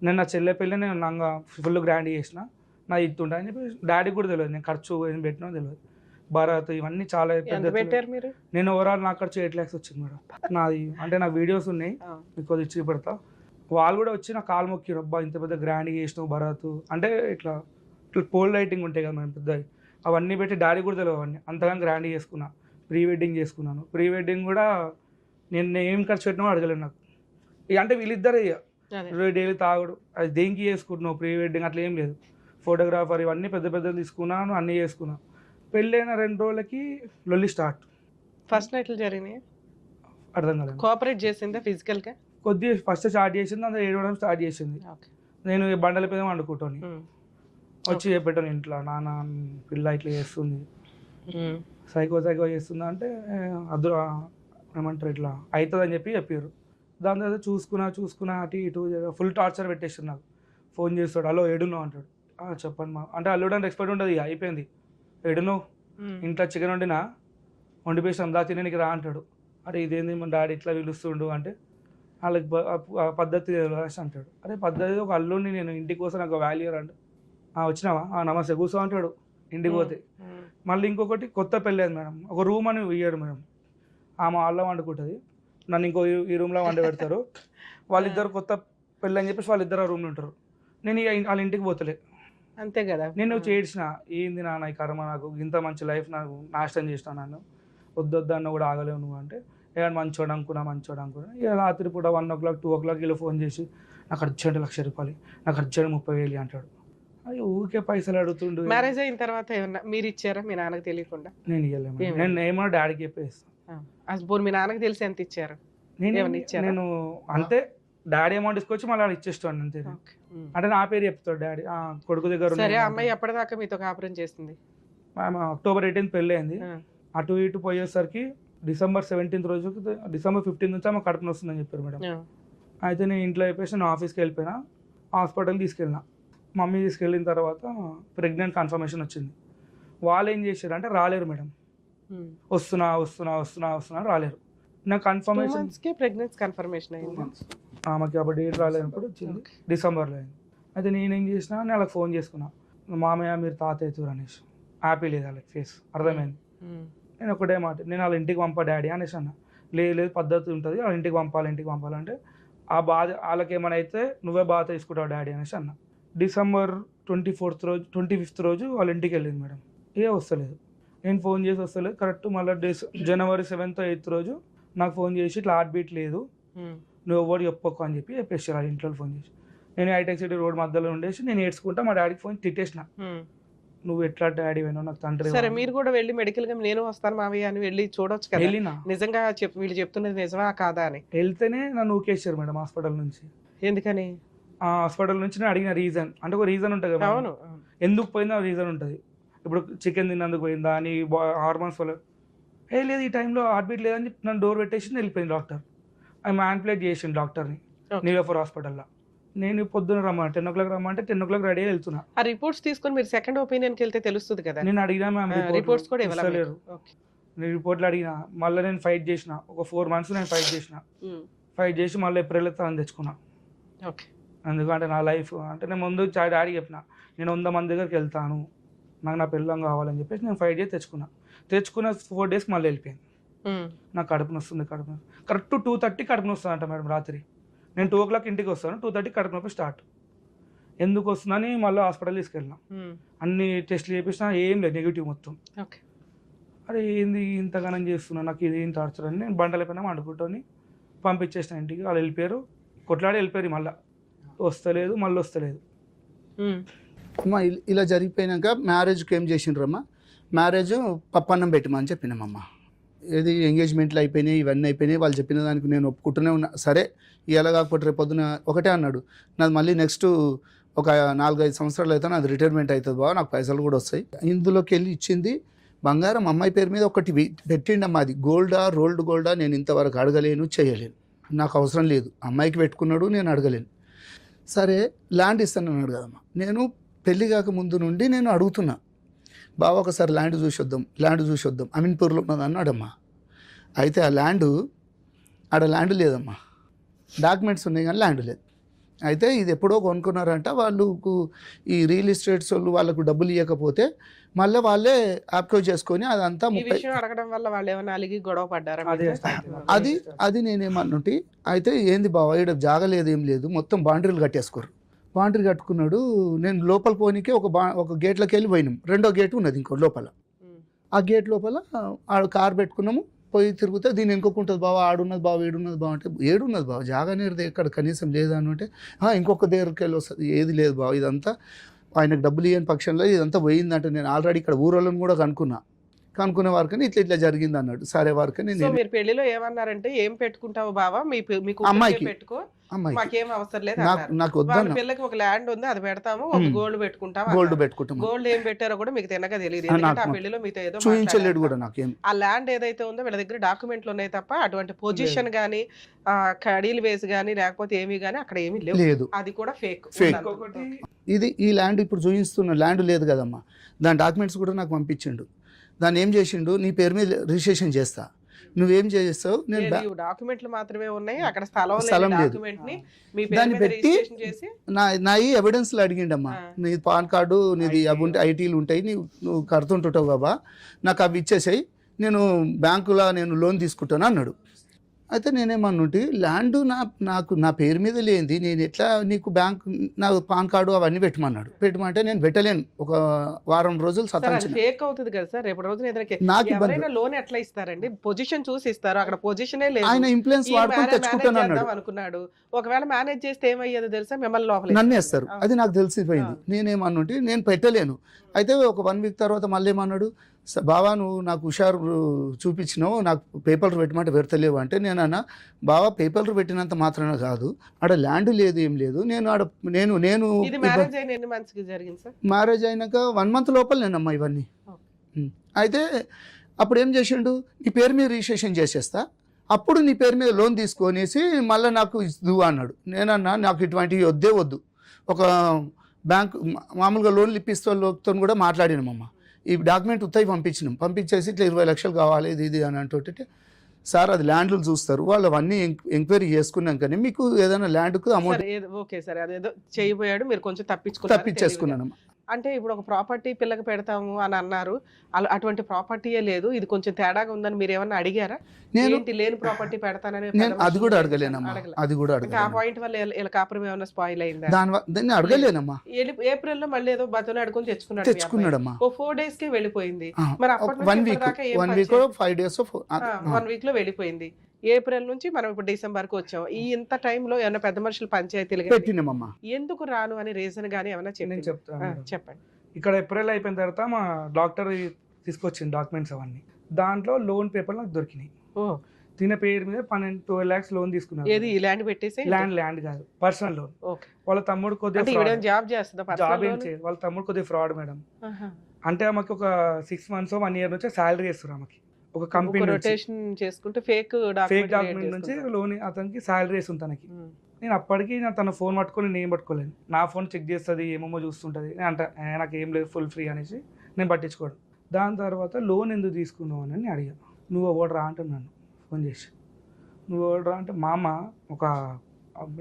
నేను నా చెల్లె పెళ్ళి నేను నాకు ఫుల్ గ్రాండ్ చేసిన, నా ఇస్తుంటా అని చెప్పి డాడీకి కూడా తెలియదు నేను ఖర్చు ఏం పెట్టినా తెలియదు. భరత్ ఇవన్నీ చాలా పెట్టారు మీరు. నేను ఓవరాల్ నాకు ఖర్చు 8 lakhs వచ్చింది మేడం. నాది అంటే నా వీడియోస్ ఉన్నాయి మీకు ఇచ్చి పెడతా. వాళ్ళు కూడా వచ్చి నా కాలు మొక్కిరు, అబ్బా ఇంత పెద్ద గ్రాండ్గా చేసినావు భరత్ అంటే ఇట్లా పోల్ లైటింగ్ ఉంటాయి కదా మేము పెద్దవి అవన్నీ పెట్టి డాడీ కూడా తెలియదు అవన్నీ అంతగా గ్రాండ్గా చేసుకున్నా. ప్రీ వెడ్డింగ్ చేసుకున్నాను, ప్రీ వెడ్డింగ్ కూడా నేను ఏం ఖర్చు పెట్టినా అడగలేను నాకు. అంటే వీళ్ళిద్దరే డైలీ తాగుడు అది దేనికి చేసుకుంటున్నావు ప్రీ వెడ్డింగ్ అట్లా ఏం లేదు, ఫోటోగ్రాఫర్ ఇవన్నీ పెద్ద తీసుకున్నాను అన్నీ చేసుకున్నాను. పెళ్ళైన 2 రోజులకి లొల్లి స్టార్ట్. ఫస్ట్ నైట్లు జరిగినాయి అర్థం కాలేదు. కోఆపరేట్ చేసిందా ఫిజికల్ గా కొద్దిగా ఫస్ట్ స్టార్ట్ చేసింది, అందులో ఏడవడం స్టార్ట్ చేసింది. నేను బండల మీద వండుకుంటాను, వచ్చి చెప్పాను ఇంట్లో నాన్న పిల్ల ఇట్లా చేస్తుంది సైకో చేస్తుందా అంటే అదు ఏమంటారు ఇట్లా అవుతుంది అని చెప్పారు. దాని తర్వాత చూసుకున్నా అటు ఇటు ఫుల్ టార్చర్ పెట్టేసాడు. నాకు ఫోన్ చేస్తాడు, హలో ఏడున్నావు అంటాడు. చెప్పండి మా అంటే అల్లుడు అంటే ఎక్స్పెక్ట్ ఉంటుంది, అయిపోయింది ఏడును ఇంట్లో చికెన్ వండిపోయిస్తాం దా తినడానికి రా అంటాడు. అరే ఇదేంది మన డాడీ ఇట్లా పిలుస్తుండు అంటే వాళ్ళకి పద్ధతి అంటాడు. అరే పద్ధతి ఒక అల్లుడిని నేను ఇంటికి కోసం నాకు వాల్యూ అంటే వచ్చినావా నమస్తే కూర్చో అంటాడు. ఇంటికి పోతే మళ్ళీ ఇంకొకటి కొత్త పెళ్ళి అయింది మేడం, ఒక రూమ్ అని ఇయ్యాడు మేడం, ఆమె వాళ్ళ వండుకుంటుంది, నన్ను ఇంకో ఈ రూమ్లో వండి పెడతారు. వాళ్ళిద్దరు కొత్త పెళ్ళి అని చెప్పేసి వాళ్ళిద్దరు ఆ రూమ్లో ఉంటారు. నేను వాళ్ళ ఇంటికి పోతలే అంతే కదా. నేను చేడ్చిన ఏంది నాన్న ఈ కర్మ నాకు ఇంత మంచి లైఫ్ నాకు నాశనం చేసిన నన్ను వద్దొద్దు అన్న కూడా ఆగలేవు నువ్వు అంటే ఏమైనా మంచోడు అనుకున్నా ఇక రాత్రి పూట 1 o'clock 2 o'clock ఇలా ఫోన్ చేసి నాకు అర్జెంట్ 1,00,000 రూపాయలు నాకు అర్జెంట్ 30,000 అంటాడు. అది ఊరికే పైసలు అడుగుతుండు. మ్యారేజ్ అయిన తర్వాత ఏమన్నా మీరు ఇచ్చారా మీ నాన్నకి తెలియకుండా? నేను ఇవ్వలేము, నేను ఏమన్నా డాడీకి చెప్పేస్తాను. మీ నాన్నకి తెలిసి ఎంత ఇచ్చారు? నేను అంతే డాడీ అమౌంట్ తీసుకొచ్చి మళ్ళీ ఇచ్చేస్తాను అంతే. అంటే నా పేరు చెప్తాడు డాడీ కొడుకు దగ్గర. సరే అమ్మాయి ఎప్పటిదాకా మీతో కాపురం చేస్తుంది? October 18th పెళ్ళి అయింది. అటు ఇటు పోయేసరికి December 17th రోజు December 15th నుంచి ఆమె కడుపున వస్తుందని చెప్పారు మేడం. అయితే నేను ఇంట్లో అయిపోయి నేను ఆఫీస్కి వెళ్ళిపోయినా, హాస్పిటల్కి తీసుకెళ్ళినా. మమ్మీ తీసుకెళ్ళిన తర్వాత ప్రెగ్నెంట్ కన్ఫర్మేషన్ వచ్చింది. వాళ్ళు ఏం చేశారు అంటే రాలేరు మేడం, వస్తున్నా రాలేరు. నాకు కన్ఫర్మేషన్ ప్రెగ్నెన్సీ కన్ఫర్మేషన్ అయింది. ఆమెకి అప్పుడు డేట్ రాలేనప్పుడు వచ్చింది, డిసెంబర్లో అయింది. అయితే నేనేం చేసిన, నేను వాళ్ళకి ఫోన్ చేసుకున్నా, మామయ్య మీరు తాత అవుతారు అనేసి. హ్యాపీ లేదు వాళ్ళకి ఫేస్, అర్థమైంది. నేను ఒకటే మాట, నేను వాళ్ళ ఇంటికి పంపా డాడీ అనేసి అన్న. లేదు పద్ధతి ఉంటుంది, వాళ్ళ ఇంటికి పంపాలంటే ఆ బాధ వాళ్ళకి ఏమైనా అయితే నువ్వే బాధ తీసుకుంటావు డాడీ అనేసి అన్న. డిసెంబర్ 25th రోజు వాళ్ళ ఇంటికి వెళ్ళింది మేడం. వస్తలేదు, నేను ఫోన్ చేసి వస్తలేదు. కరెక్ట్ మళ్ళీ జనవరి 7th 8th రోజు నాకు ఫోన్ చేసి ఇట్లా హార్ట్ బీట్ లేదు, నువ్వు ఎవరు చెప్పకు అని చెప్పేసి వాళ్ళ ఇంట్లో ఫోన్ చేసి. నేను హైటెక్ సిటీ రోడ్ మధ్యలో ఉండేసి నేను ఏడ్చుకుంటా మా డాడీకి ఫోన్ తిట్టేసిన, నువ్వు ఎట్లా డాడీ అయినా నాకు తండ్రి. సరే మీరు కూడా వెళ్ళి మెడికల్ గా నేను వస్తాను మావయ్య అని వెళ్ళి చూడొచ్చు కదా, వెళ్ళినా నిజంగా వీళ్ళు చెప్తున్నది నిజమా కాదా అని. వెళ్తేనే నన్ను ఊకేసారు మేడం హాస్పిటల్ నుంచి. ఎందుకని? ఆ హాస్పిటల్ నుంచి నేను అడిగిన రీజన్, అంటే ఒక రీజన్ ఉంటుంది కదా, అవును ఎందుకు పోయిందో రీజన్ ఉంటుంది. ఇప్పుడు చికెన్ తిన్నందుకు పోయిందా అని, హార్మోన్స్ వల్ల. లేదు ఈ టైంలో హార్ట్ బీట్ లేదని చెప్పి నన్ను డోర్ పెట్టేసి వెళ్ళిపోయింది డాక్టర్. అది మ్యానిపులేట్ చేసింది డాక్టర్ని నీలోఫర్ హాస్పిటల్లో. నేను పొద్దున్న రమ్మంటే 10 o'clock రమ్మంటే 10 o'clock రెడీ వెళ్తున్నా. ఆ రిపోర్ట్స్ తీసుకొని మీరు సెకండ్ ఒపీనియన్కి వెళ్తే తెలుస్తుంది కదా. నేను అడిగినా మ్యామ్, రిపోర్ట్స్ కూడా ఇవ్వలేరు. నేను రిపోర్ట్లు అడిగినా, మళ్ళీ నేను ఫైట్ చేసిన, ఒక 4 months నేను ఫైట్ చేసి మళ్ళీ ఏప్రిల్ తను తెచ్చుకున్నా. ఎందుకంటే నా లైఫ్ అంటే నేను ముందు డాడీ చెప్పిన, నేను 100 మంది దగ్గరికి వెళ్తాను, నాకు నా పిల్లం కావాలని చెప్పేసి నేను ఫైట్ చేసి తెచ్చుకున్న 4 days మళ్ళీ వెళ్ళిపోయింది. నాకు కడుపు నొస్తుంది. కరెక్ట్ 2:30 కడుపు నొస్తుంది అంట మేడం రాత్రి. నేను 2 o'clock ఇంటికి వస్తాను, 2:30 కడుపు నొప్పి స్టార్ట్. ఎందుకు వస్తుందని మళ్ళీ హాస్పిటల్ తీసుకెళ్ళినా, అన్ని టెస్ట్లు చేపించినా ఏం లేదు, నెగిటివ్ మొత్తం. అరే ఏంది ఇంతగానం చేస్తున్నా, నాకు ఇది ఏం టార్చర్ అని నేను బండలపైన వండుకుంటాని పంపించేసిన ఇంటికి. వాళ్ళు వెళ్ళిపోయారు, కొట్లాడి వెళ్ళిపోయారు. మళ్ళీ వస్తలేదు. అమ్మా ఇలా జరిగిపోయినాక మ్యారేజ్కి ఏం చేసిండ్రమ్మా, మ్యారేజ్ పప్పన్నం పెట్టమని చెప్పినామమ్మా. ఏది ఎంగేజ్మెంట్లు అయిపోయినాయి, ఇవన్నీ అయిపోయినాయి. వాళ్ళు చెప్పిన దానికి నేను ఒప్పుకుంటూనే ఉన్నా. సరే ఇలా కాకపోతే రేపు పొద్దున ఒకటే అన్నాడు, నాది మళ్ళీ నెక్స్ట్ ఒక 4-5 సంవత్సరాలు అయితే నాది రిటైర్మెంట్ అవుతుంది బావ, నాకు పైసలు కూడా వస్తాయి. ఇందులోకి వెళ్ళి ఇచ్చింది బంగారం అమ్మాయి పేరు మీద ఒకటి పెట్టిండమ్మా. అది గోల్డా రోల్డ్ గోల్డా నేను ఇంతవరకు అడగలేను, చేయలేను, నాకు అవసరం లేదు. అమ్మాయికి పెట్టుకున్నాడు, నేను అడగలేను. సరే ల్యాండ్ ఇస్తాను అన్నాడు కదమ్మా. నేను పెళ్ళి కాక ముందు నుండి నేను అడుగుతున్నా, బావ ఒకసారి ల్యాండ్ చూసి వద్దాం అమీన్పూర్లో ఉన్నది అన్నాడమ్మా. అయితే ఆ ఆడ ల్యాండ్ లేదమ్మా, డాక్యుమెంట్స్ ఉన్నాయి కానీ ల్యాండ్ లేదు. అయితే ఇది ఎప్పుడో కొనుక్కున్నారంట వాళ్ళకు, ఈ రియల్ ఎస్టేట్స్ వాళ్ళు వాళ్ళకు డబ్బులు ఇవ్వకపోతే మళ్ళీ వాళ్ళే ఆప్కో చేసుకొని అదంతా అడగడం వల్ల వాళ్ళు ఏమైనా అలిగి గొడవ పడ్డారా? అది నేనేమన్నుంటి. అయితే ఏంది బావ ఈడ జాగలేదు ఏం లేదు, మొత్తం బాండరీలు కట్టేసుకోరు. బాండరీ కట్టుకున్నాడు. నేను లోపల పోనీకే ఒక గేట్లోకి వెళ్ళి పోయినాం. 2వ గేట్ ఉన్నది ఇంకో లోపల. ఆ గేట్ లోపల కార్ పెట్టుకున్నాము, పోయి తిరిగితే దీన్ని ఇంకొకటి బావ ఆడున్నది బావ ఏడున్నది బావ అంటే, ఏడున్నది బావ జాగా అనేది ఎక్కడ కనీసం లేదా అని అంటే, ఇంకొక దగ్గరికి వెళ్ళి వస్తుంది. ఏది లేదు బావ, ఇదంతా ఆయనకు డబ్బులు ఇవ్వని పక్షంలో ఇదంతా పోయిందంటే నేను ఆల్రెడీ ఇక్కడ ఊరోళ్ళని కూడా కనుక్కునే వారికని ఇట్లా జరిగింది అన్నాడు. సరే వారికని మీరు పెళ్లిలో ఏమన్నారంటే, ఏం పెట్టుకుంటావు బావా మీకు అమ్మాయికి పెట్టుకో, మాకేం అవసరం లేదు, నాకు వద్దు, పిల్లకి ఒక ల్యాండ్ ఉంది అది పెడతాము, ఒక గోల్డ్ పెట్టుకుంటాము. గోల్డ్ ఏం పెట్టారో కూడా మీకు తినగా తెలియదు, ఎందుకంటే ఆ పెళ్లిలో మీతో ఏదో చూపించలేడు కూడా నాకేం. ఆ ల్యాండ్ ఏదైతే ఉందో వీళ్ళ దగ్గర డాక్యుమెంట్లు ఉన్నాయి తప్ప అటువంటి పొజిషన్ గానీ కడీలు వేసి గానీ లేకపోతే ఏమి గానీ అక్కడ ఏమీ లేదు. అది కూడా ఫేక్. ఇది ఈ ల్యాండ్ ఇప్పుడు చూపిస్తున్న ల్యాండ్ లేదు కదమ్మా, దాని డాక్యుమెంట్స్ కూడా నాకు పంపించిండు. దాన్ని ఏం చేసిండు, నీ పేరు మీద రిజిస్ట్రేషన్ చేస్తా, నువ్వేం చేస్తావు, నేను డాక్యుమెంట్లు మాత్రమే ఉన్నాయి, అక్కడ స్థలం లేదు, దాన్ని పెట్టి నా ఈ ఎవిడెన్స్లు అడిగిండమ్మా. నీ పాన్ కార్డు నీది అవి ఉంటే ఐటీలు ఉంటాయి, నువ్వు కడుతుంటుంటావు బాబా, నాకు అవి ఇచ్చేసాయి, నేను బ్యాంకులో నేను లోన్ తీసుకుంటాను అన్నాడు. అయితే నేనేమన్నుంటి, ల్యాండ్ నాకు నా పేరు మీద లేనిది నేను ఎట్లా నీకు బ్యాంక్ నా పాన్ కార్డు అవన్నీ పెట్టమంటే నేను పెట్టలేను. ఒక వారం రోజులు ఫేక్ అవుతుంది కదా సార్. రేపు రోజున నాకు ఎవరైనా లోన్ ఎట్లా ఇస్తారండి, పొజిషన్ చూసి ఇస్తారు, అక్కడ పొజిషనే లేదు, ఆయన ఇన్ఫ్లుయెన్స్ వాడుకొని తెచ్చుకుంటాను అనుకున్నాడు. ఒకవేళ మేనేజ్ చేస్తే ఏమయ్యేదో తెలుసా, మిమ్మల్ని లోపల నన్ను వేస్తారు. అది నాకు తెలిసిపోయింది. నేనేమన్నుంటి, నేను పెట్టలేను. అయితే ఒక 1 week తర్వాత మళ్ళీ ఏమన్నాడు, బావా నువ్వు నాకు హుషారు చూపించినావు, నాకు పేపర్లు పెట్టమంటే పెడతలేవు అంటే, నేనన్నా బావా పేపర్లు పెట్టినంత మాత్రాన కాదు, ఆడ ల్యాండ్ లేదు ఏం లేదు, నేను మ్యారేజ్ అయినాక 1 month లోపల నేనమ్మా ఇవన్నీ. అయితే అప్పుడు ఏం చేసిండు, నీ పేరు మీద రిజిస్ట్రేషన్ చేసేస్తా, అప్పుడు నీ పేరు మీద లోన్ తీసుకొనేసి మళ్ళీ నాకు ఇద్దు అన్నాడు. నేనన్నా నాకు ఇటువంటివి వద్దు, ఒక బ్యాంక్ మామూలుగా లోన్లు ఇప్పిస్తే వాళ్ళతో కూడా మాట్లాడినామమ్మ. ఈ డాక్యుమెంట్ ఉత్తవి పంపించినాం. పంపించేసి ఇట్లా 20 లక్షలు కావాలి ఇది అని అంటుంటే, సార్ అది ల్యాండ్లు చూస్తారు, వాళ్ళు అవన్నీ ఎంక్వైరీ చేసుకున్నాకనే మీకు ఏదైనా ల్యాండ్కు అమౌంట్ ఓకే సార్, అదేదో చేయబోయాడు, మీరు కొంచెం తప్పించేసుకున్నాను. అంటే ఇప్పుడు ఒక ప్రాపర్టీ పిల్లకి పెడతాము అని అన్నారు, అటువంటి ప్రాపర్టీయే లేదు, ఇది కొంచెం తేడాగా ఉందని మీరు ఏమన్నా అడిగారా? నేను లేని ప్రాపర్టీ పెడతానని అది కూడా అడగలేనమ్మా. అది కూడా ఆ పాయింట్ వల్ల ఇలా కాపురం ఏమైనా స్పాయిల్ అయిందా? దాన్ని అడగలేనమ్మా. ఏప్రిల్ లో మళ్ళీ ఏదో బతులు అడుగుని తెచ్చుకున్నాడమ్మా. ఓ 4 days కే వెళ్ళిపోయింది. మరి అప్పటి 1 week 5 days 1 week లో వెళ్ళిపోయింది. ఏప్రిల్ నుంచి మనం ఇప్పుడు డిసెంబర్ కు వచ్చాం. ఈ ఇంత టైంలో ఏమైనా పెద్ద మనుషులు పంచాయతీలు పెట్టినామమ్మా. ఎందుకు రాను అని రీజన్ గానీ ఏమైనా నేను చెప్తాను. చెప్పండి. ఇక్కడ ఏప్రిల్ అయిపోయిన తర్వాత మా డాక్టర్ తీసుకొచ్చింది డాక్యుమెంట్స్ అవన్నీ. దాంట్లో లోన్ పేపర్ నాకు దొరికినాయి. తిన పేరు మీద 12 lakhs లోన్ తీసుకున్నారు. ఏది ల్యాండ్ పెట్టేసి? ల్యాండ్ కాదు, పర్సనల్ లోన్. వాళ్ళ తమ్ముడు కొద్దిగా జాబ్ చేస్తుందా? జాబ్ ఏం చేయదు, వాళ్ళ తమ్ముడు కొద్దిగా ఫ్రాడ్ మేడం. అంటే ఆమెకి ఒక 6 months 1 year నుంచి శాలరీ ఇస్తారు ఆమెకి. ఒక కంపెనీ రొటేషన్ చేసుకుంటే ఫేక్ డాక్యుమెంట్ నుంచి లోన్ అతనికి శాలరీ ఇస్తుంది తనకి. నేను అప్పటికి తన ఫోన్ పట్టుకొని నేను పట్టుకోలేను. నా ఫోన్ చెక్ చేస్తుంది, ఏమేమో చూస్తుంటుంది. నేను అంటే నాకు ఏం లేదు, ఫుల్ ఫ్రీ అనేసి నేను పట్టించుకోడు. దాని తర్వాత లోన్ ఎందుకు తీసుకున్నావు అని నేను అడిగాను. నువ్వు ఎవడు రా అంటున్నాను ఫోన్ చేసి. నువ్వు ఎవడు రా అంటే మామ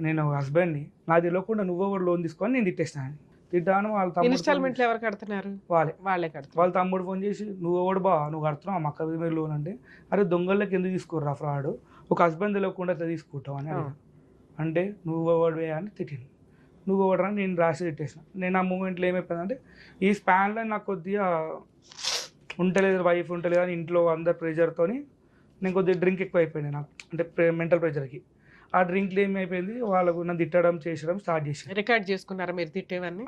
నేను హస్బెండ్ని, నాకు తెలియకుండా నువ్వెవడు లోన్ తీసుకొని నేను తిట్టేసినాను. తిట్టాను. వాళ్ళ తమ్ముడు ఇన్స్టాల్మెంట్లు ఎవరు కడుతున్నారు? వాళ్ళే కడుతున్నారు. వాళ్ళ తమ్ముడు ఫోన్ చేసి నువ్వు ఎవడు బా నువ్వు కడుతున్నావు మా అక్క మీద లోన్ అంటే, అరే దొంగలకి ఎందుకు తీసుకోర్రా ఫ్రాడ్, ఒక హస్బెండ్ తెలియకుండా అట్లా తీసుకుంటావు అని అడిగాను. అంటే నువ్వు ఎవడివే అని తిట్టింది. నువ్వు ఎవడరా నేను రాసి తిట్టేసిన. నేను ఆ మూమెంట్లో ఏమైపోయిందంటే ఈ స్పాన్లో నాకు కొద్దిగా ఉండలేదు, వైఫ్ ఉండలేదు అని ఇంట్లో అందరు ప్రెషర్తో నేను కొద్దిగా డ్రింక్ ఎక్కువ అయిపోయింది నాకు, అంటే మెంటల్ ప్రెషర్కి. ఆ డ్రింక్లో ఏమైపోయింది, వాళ్ళకు నన్ను తిట్టడం చేసడం స్టార్ట్ చేసి. రికార్డ్ చేసుకున్నారా మీరు తిట్టేవన్నీ?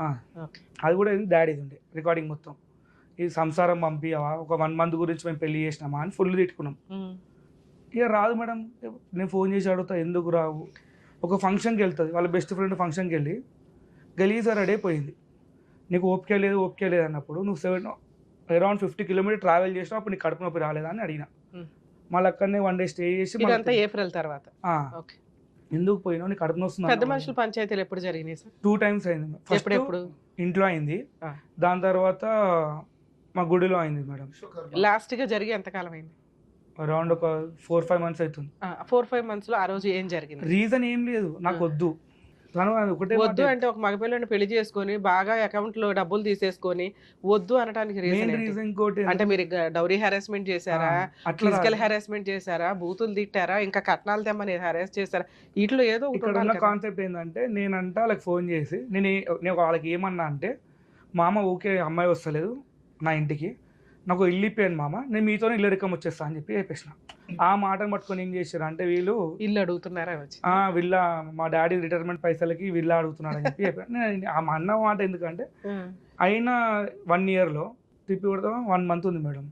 అది కూడా డాడీది ఉండే రికార్డింగ్ మొత్తం. ఇది సంసారం పంపివా, ఒక 1 month గురించి మేము పెళ్లి చేసినామా అని ఫుల్ తిట్టుకున్నాం. ఇక రాదు మేడం, నేను ఫోన్ చేసి అడుగుతా ఎందుకు రావు. ఒక ఫంక్షన్కి వెళ్తుంది, వాళ్ళ బెస్ట్ ఫ్రెండ్ ఫంక్షన్కి వెళ్ళి గలీజా రెడీ అయిపోయింది. నీకు ఓపిక లేదు అన్నప్పుడు నువ్వు అరౌండ్ 50 kilometers ట్రావెల్ చేసినా అప్పుడు నీకు కడుపు నొప్పి రాలేదా అని అడిగిన. మళ్ళీ అక్కడనే 1 day స్టే చేసి ఏప్రిల్ తర్వాత ఎందుకు పోయినావు, నీకు కడుపు నొస్తుంది. పెద్ద మనుషుల పంచాయతీలు ఎప్పుడు జరిగినాయి సార్? 2 times అయింది. ఎప్పుడు? ఇంట్లో అయింది, దాని తర్వాత మా గుడిలో అయింది మేడం. లాస్ట్ గా జరిగి ఎంతకాలం అయింది? అరౌండ్ ఒక 4-5 months అవుతుంది. 4-5 months లో ఆ రోజు ఏం జరిగింది? రీజన్ ఏం లేదు, నాకు వద్దు. వద్దు అంటే ఒక మగపిల్లని పెళ్లి చేసుకొని బాగా అకౌంట్ లో డబ్బులు తీసేసుకొని వద్దు అనడానికి రీజన్ అంటే మీరు డౌరీ హెరాస్మెంట్ చేశారా, ఫిజికల్ హెరాస్మెంట్ చేశారా, బూతులు తిట్టారా, ఇంకా కట్నాలు తెమ్మని హెరాస్ చేశారా? వీటిలో ఏదో ఇక్కడ కాన్సెప్ట్ ఏంటంటే, నేనంటే వాళ్ళకి ఫోన్ చేసి నేను వాళ్ళకి ఏమన్నా అంటే, మామ ఊకే అమ్మాయి వస్తలేదు నా ఇంటికి, నాకు ఇల్లు ఇప్పాను మామ, నేను మీతో ఇల్లు రికం వచ్చేస్తా అని చెప్పి చెప్పేసిన. ఆ మాటను పట్టుకొని ఏం చేశారు అంటే, వీళ్ళు ఇల్లు అడుగుతున్నారా వచ్చి వీళ్ళ మా డాడీ రిటైర్మెంట్ పైసలకి వీళ్ళ అడుగుతున్నాడు అని చెప్పి చెప్పాను. నేను ఆ అన్న మాట ఎందుకంటే, అయినా 1 yearలో తిప్పి కొడతాం 1 month ఉంది మేడం,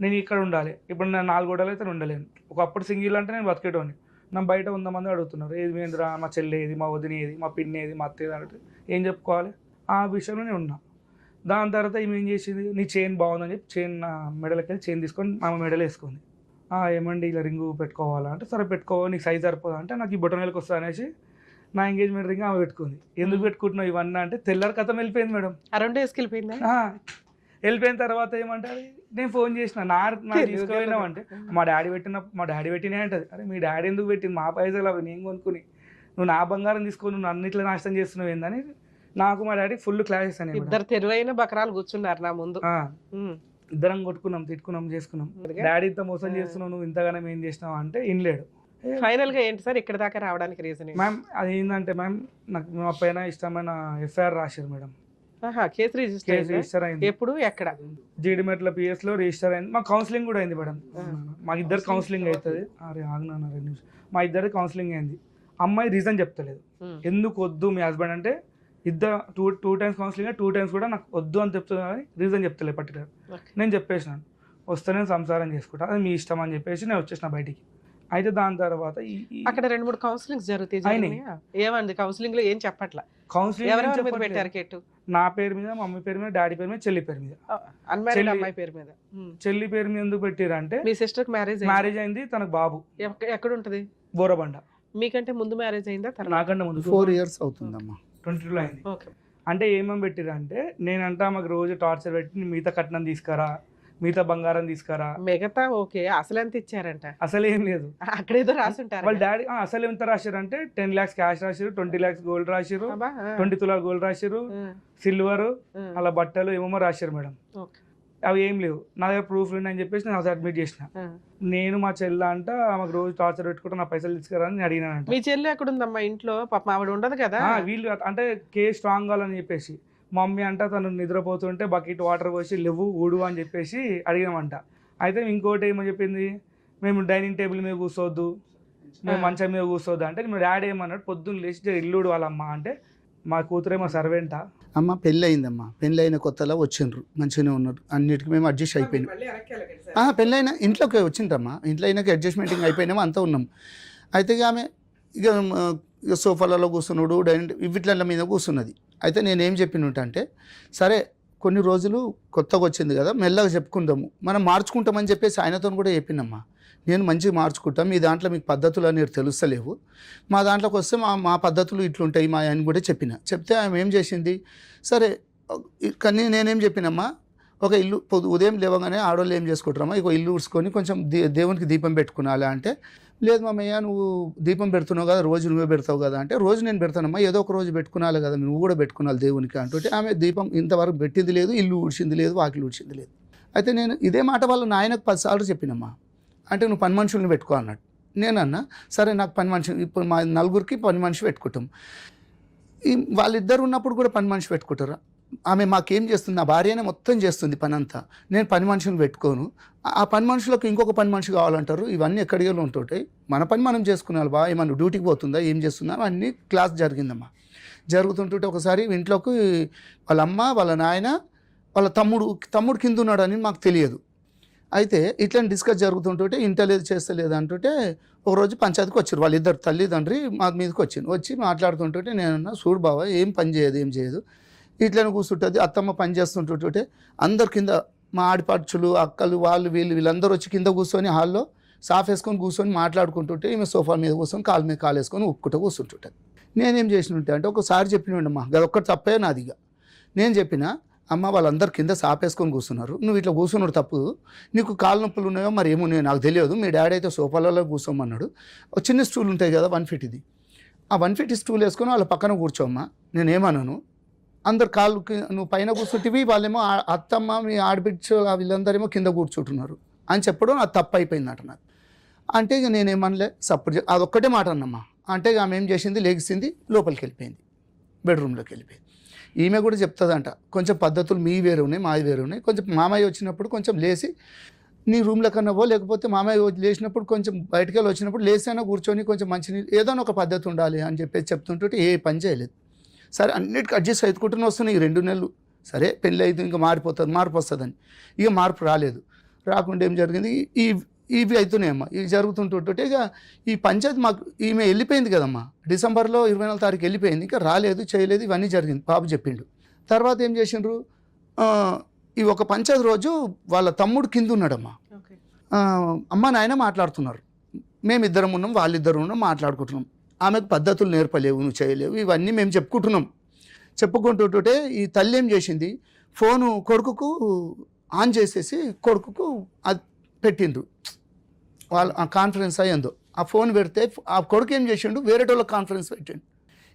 నేను ఇక్కడ ఉండాలి. ఇప్పుడు నేను 4 గోడలు అయితే ఉండలేను. ఒకప్పుడు సింగిల్ అంటే నేను బతికేటోని. నా బయట 100 మంది అడుగుతున్నారు, ఏది మేంద్రా, మా చెల్లి ఏది, మా వదిన ఏది, మా పిన్ని ఏది, మా అత్త ఏది అంటే ఏం చెప్పుకోవాలి. ఆ విషయంలో నేను ఉన్నా. దాని తర్వాత ఏం చేసింది, నీ చైన్ బాగుందని చెప్పి చైన్ మెడలకి వెళ్ళి చైన్ తీసుకొని మా మెడలు వేసుకుంది. ఏమండి ఇలా రింగు పెట్టుకోవాలా అంటే, సరే పెట్టుకో, నీకు సైజ్ సరిపోదా అంటే, నాకు ఈ బొటనవేలుకి వస్తా అనేసి నా ఎంగేజ్మెంట్ రింగ్ ఆమె పెట్టుకుంది. ఎందుకు పెట్టుకుంటున్నావు ఇవన్నీ అంటే, తెల్లారి కథం వెళ్ళిపోయింది మేడం. అరౌండ్ డేస్కి వెళ్ళిపోయింది. వెళ్ళిపోయిన తర్వాత ఏమంటారు, నేను ఫోన్ చేసిన నా తీసుకుపోయినామంటే, మా డాడీ పెట్టినా అంటది. అరే మీ డాడీ ఎందుకు పెట్టింది, మా పైసలు అవి నేను కొనుక్కుని, నువ్వు నా బంగారం తీసుకొని నువ్వు అన్నిట్లో నాశనం చేస్తున్నావు ఏందని నాకు మా డాడీ ఫుల్ క్లాసెస్ అని. ఇద్దరు తెరువైన బకరాలు కూర్చున్నారు నా ముందు. ఇద్దరం కొట్టుకున్నాం, తిట్టుకున్నాం, చేసుకున్నాం. డాడీ ఇంత మోసం చేస్తున్నావు, నువ్వు ఇంతగానం ఏం చేసినావు అంటే ఇన్లేడు. ఫైనల్ గా ఏంటి సార్ ఇక్కడ దాకా రావడానికి రీజన్? మ్యామ్ అది ఏంటంటే మ్యామ్, నాకు మా పైన ఇష్టమైన FIR రాశారు మేడం. కేసు రిజిస్టర్ అయింది. ఎప్పుడు ఎక్కడ? జీడిమెట్ల PS లో రిజిస్టర్ అయింది. మా కౌన్సిలింగ్ కూడా అయింది మేడం. మాకు ఇద్దరు కౌన్సిలింగ్ అవుతుంది. అరే ఆగినా 2 నిమిషాలు. మా ఇద్దరు కౌన్సిలింగ్ అయింది. అమ్మాయి రీజన్ చెప్తలేదు ఎందుకు వద్దు మీ హస్బెండ్ అంటే. ఇద్దరు 2 times కౌన్సిలింగ్, 2 times కూడా నాకు వద్దు అని చెప్తున్నా కానీ రీజన్ చెప్తలేదు పర్టికులర్. నేను చెప్పేసినాను వస్తే నేను సంసారం చేసుకుంటా, అది మీ ఇష్టం అని చెప్పేసి నేను వచ్చేసిన బయటికి. అయితే దాని తర్వాత అక్కడ 2-3 కౌన్సిలింగ్స్ జరుగుతాయి. ఏమంది కౌన్సిలింగ్ లో ఏం చెప్పట్లా? కౌన్సిలింగ్ పెట్టారు కేటు నా పేరు మీద, మమ్మీ పేరు మీద, డాడీ పేరు మీద, చెల్లి పేరు మీద. అన్మ్యారీడ్ అమ్మాయి పేరు మీద. చెల్లి పేరు మీద ఎందుకు పెట్టారంటే, మీ సిస్టర్ మ్యారేజ్ అయింది, తనకు బాబు. ఎక్కడ ఉంటది? బోరబండ. మీకంటే ముందు మ్యారేజ్ అయిందా? నాకంటే ముందు 4 years అవుతుందమ్మా. 22 అయింది. అంటే ఏమేమి పెట్టిరు అంటే నేనంట మాకు రోజు టార్చర్ పెట్టి మిగతా కట్నం తీసుకురా, మిగతా బంగారం తీసుకురా. మిగతా ఓకే, అసలు ఎంత ఇచ్చారంట? అసలు ఏం లేదు. అక్కడేదో రాసుంటారు వాళ్ళ డాడీ అసలు ఎంత రాశారు అంటే 10 lakhs క్యాష్ రాశారు, 20 lakhs గోల్డ్ రాశారు, 20 తులాల గోల్డ్ రాశారు, సిల్వర్, అలా బట్టలు ఏమేమో రాశారు మేడం. అవి ఏం లేవు. నా దగ్గర ప్రూఫ్ ఉన్నాయని చెప్పేసి నేను సబ్మిట్ చేసిన. నేను మా చెల్ల అంట మాకు రోజు టార్చర్ పెట్టుకుంటే నా పైసలు తీసుకురా అని అడిగినానంట. మీ చెల్లి ఎక్కడ ఉందమ్మా ఇంట్లో? పాపం ఆవిడ ఉండదు కదా. వీళ్ళు అంటే కేసు స్ట్రాంగ్ కావాలని చెప్పేసి మమ్మీ అంట తను నిద్రపోతుంటే బకెట్ వాటర్ పోసి లేవు ఊడు అని చెప్పేసి అడిగినామంట. అయితే ఇంకోటి ఏమో చెప్పింది, మేము డైనింగ్ టేబుల్ మీద కూర్చోవద్దు, మేము మంచం మీద కూర్చోవద్దు అంటే మా డాడీ ఏమన్నాడు, పొద్దున్న లేచి ఇల్లుడు వాళ్ళమ్మ అంటే మా కూతురే మా సర్వెంటా. అమ్మ పెళ్ళి అయిందమ్మా, పెళ్ళి అయిన కొత్తలో వచ్చిండ్రు, మంచిగానే ఉన్నారు, అన్నిటికీ మేము అడ్జస్ట్ అయిపోయినాం. పెళ్ళి అయినా ఇంట్లోకి వచ్చిండ్రమ్మా, ఇంట్లో అయినాక అడ్జస్ట్మెంటింగ్ అయిపోయినామో అంతా ఉన్నాం. అయితే ఆమె ఇక సోఫాలలో కూర్చున్నాడు, డైనింగ్ వీటిల మీద కూర్చున్నది. అయితే నేనేం చెప్పినట్టు అంటే, సరే కొన్ని రోజులు కొత్తగా వచ్చింది కదా, మెల్లగా చెప్పుకుందాము, మనం మార్చుకుంటామని చెప్పేసి ఆయనతో కూడా చెప్పినమ్మా. నేను మంచిగా మార్చుకుంటాం, మీ దాంట్లో మీకు పద్ధతులు అనేవి తెలుస్తలేవు, మా దాంట్లోకి వస్తే మా పద్ధతులు ఇట్లుంటాయి మా అని కూడా చెప్తే ఆమె ఏం చేసింది, సరే కానీ నేనేం చెప్పినమ్మా, ఒక ఇల్లు ఉదయం లేవగానే ఆడవాళ్ళు ఏం చేసుకుంటారమ్మా, ఇక ఇల్లు ఊడ్చుకొని కొంచెం దేవునికి దీపం పెట్టుకునాలా అంటే, లేదు మామయ్య నువ్వు దీపం పెడుతున్నావు కదా, రోజు నువ్వే పెడతావు కదా అంటే, రోజు నేను పెడతానమ్మా, ఏదో ఒక రోజు పెట్టుకునాలి కదా, నువ్వు కూడా పెట్టుకున్నాను దేవునికి అంటుంటే, ఆమె దీపం ఇంతవరకు పెట్టింది లేదు, ఇల్లు ఊడ్చింది లేదు, వాకిలు ఊడ్చింది లేదు. అయితే నేను ఇదే మాట వాళ్ళ నాయనకు 10 సార్లు చెప్పినమ్మా. అంటే నువ్వు పని మనుషుల్ని పెట్టుకో అన్నాడు. నేనన్నా సరే నాకు పని మనిషి, ఇప్పుడు మా నలుగురికి పని మనిషి పెట్టుకుంటాం, వాళ్ళిద్దరు ఉన్నప్పుడు కూడా పని మనిషి పెట్టుకుంటారా? ఆమె మాకేం చేస్తుంది, నా భార్యనే మొత్తం చేస్తుంది పని అంతా, నేను పని మనుషుని పెట్టుకోను, ఆ పని మనుషులకు ఇంకొక పని మనిషి కావాలంటారు. ఇవన్నీ ఎక్కడికి ఉంటుంటాయి, మన పని మనం చేసుకున్నాను బా, ఏమన్నా డ్యూటీకి పోతుందా, ఏం చేస్తుందా, అన్నీ క్లాస్ జరిగిందమ్మా. జరుగుతుంటుంటే ఒకసారి ఇంట్లోకి వాళ్ళ అమ్మ, వాళ్ళ నాయన, వాళ్ళ తమ్ముడు కింద ఉన్నాడని మాకు తెలియదు. అయితే ఇట్లా డిస్కస్ జరుగుతుంటుంటే ఇంటలేదు చేస్తలేదు అంటుంటే ఒకరోజు పంచాయతీకి వచ్చారు వాళ్ళిద్దరు తల్లిదండ్రి మా మీదకి వచ్చి మాట్లాడుతుంటుంటే నేనన్నా, చూడు బావ ఏం పని చేయదు, ఏం చేయదు, ఇట్లనే కూర్చుంటుంది, అత్తమ్మ పని చేస్తుంటుంటే అందరు కింద మా ఆడిపడుచులు అక్కలు వాళ్ళు వీళ్ళందరూ వచ్చి కింద కూర్చొని హాల్లో సాఫ్ వేసుకొని కూర్చొని మాట్లాడుకుంటుంటే ఈమె సోఫా మీద కూర్చొని కాలు మీద కాలు వేసుకొని ఉప్పుకుంటూ కూర్చుంటుంటుంది. నేనేం చేసినట్టే అంటే ఒకసారి చెప్పినండమ్మా, అదొక్కటి తప్పే నాదిగా. నేను చెప్పిన, అమ్మ వాళ్ళందరు కింద సాపేసుకొని కూర్చున్నారు, నువ్వు ఇట్లా కూర్చున్నాడు తప్పు, నీకు కాలు నొప్పులు ఉన్నాయో మరి ఏమున్నాయో నాకు తెలియదు, మీ డాడీ అయితే సోఫాలలో కూర్చోమన్నాడు, ఒక చిన్న స్టూల్ ఉంటాయి కదా 150ది, ఆ 150 స్టూల్ వేసుకొని వాళ్ళ పక్కన కూర్చోమ్మా, నేనేమన్నాను, అందరు కాళ్ళకి నువ్వు పైన కూర్చుంటివి, వాళ్ళేమో అత్తమ్మ మీ ఆడబిడ్చు వీళ్ళందరేమో కింద కూర్చుంటున్నారు అని చెప్పడం అది తప్పు అయిపోయిందట నాకు. అంటే ఇక నేనేమనలే, సపోర్ట్ అదొక్కటే మాట అన్నమ్మా. అంటే ఆమె ఏం చేసింది, లెగిసింది, లోపలికి వెళ్ళిపోయింది, బెడ్రూమ్లోకి వెళ్ళిపోయింది. ఈమె కూడా చెప్తుందంట, కొంచెం పద్ధతులు మీ వేరే ఉన్నాయి, మావి వేరే ఉన్నాయి, కొంచెం మామయ్య వచ్చినప్పుడు కొంచెం లేచి నీ రూమ్లో కన్నా పో, లేకపోతే మామయ్య లేచినప్పుడు కొంచెం బయటకు వెళ్ళి వచ్చినప్పుడు లేసైనా కూర్చొని కొంచెం మంచి ఏదో ఒక పద్ధతి ఉండాలి అని చెప్పేసి చెప్తుంటే ఏ పని చేయలేదు. సరే అన్నిటికీ అడ్జస్ట్ అవుతుకుంటూనే వస్తున్నాయి 2 నెలలు. సరే పెళ్ళి అయితే ఇంకా మార్పు వస్తుందని, ఇక మార్పు రాలేదు. రాకుండా ఏం జరిగింది, ఇవి అవుతున్నాయమ్మా, ఇవి జరుగుతుంటుంటే ఇక ఈ పంచాయతీ మాకు ఈమె వెళ్ళిపోయింది కదమ్మా, డిసెంబర్లో 24వ తారీఖు వెళ్ళిపోయింది, ఇంకా రాలేదు చేయలేదు, ఇవన్నీ జరిగింది. బాబు చెప్పిండు. తర్వాత ఏం చేసిండ్రు, ఈ ఒక పంచాయతీ రోజు వాళ్ళ తమ్ముడు కింద ఉన్నాడమ్మా, అమ్మ నాయన మాట్లాడుతున్నారు, మేమిద్దరం ఉన్నాం, వాళ్ళిద్దరు ఉన్నాం, మాట్లాడుకుంటున్నాం, ఆమెకు పద్ధతులు నేర్పలేవు, నువ్వు చేయలేవు, ఇవన్నీ మేము చెప్పుకుంటుంటే ఈ తల్లి ఏం చేసింది, ఫోను కొడుకుకు ఆన్ చేసేసి కొడుకుకు అది పెట్టిండ్రు, వాళ్ళు ఆ కాన్ఫరెన్స్ అయ్యిందో ఆ ఫోన్ పెడితే ఆ కొడుకు ఏం చేసిండు, వేరే వాళ్ళకి కాన్ఫరెన్స్ పెట్టిండు.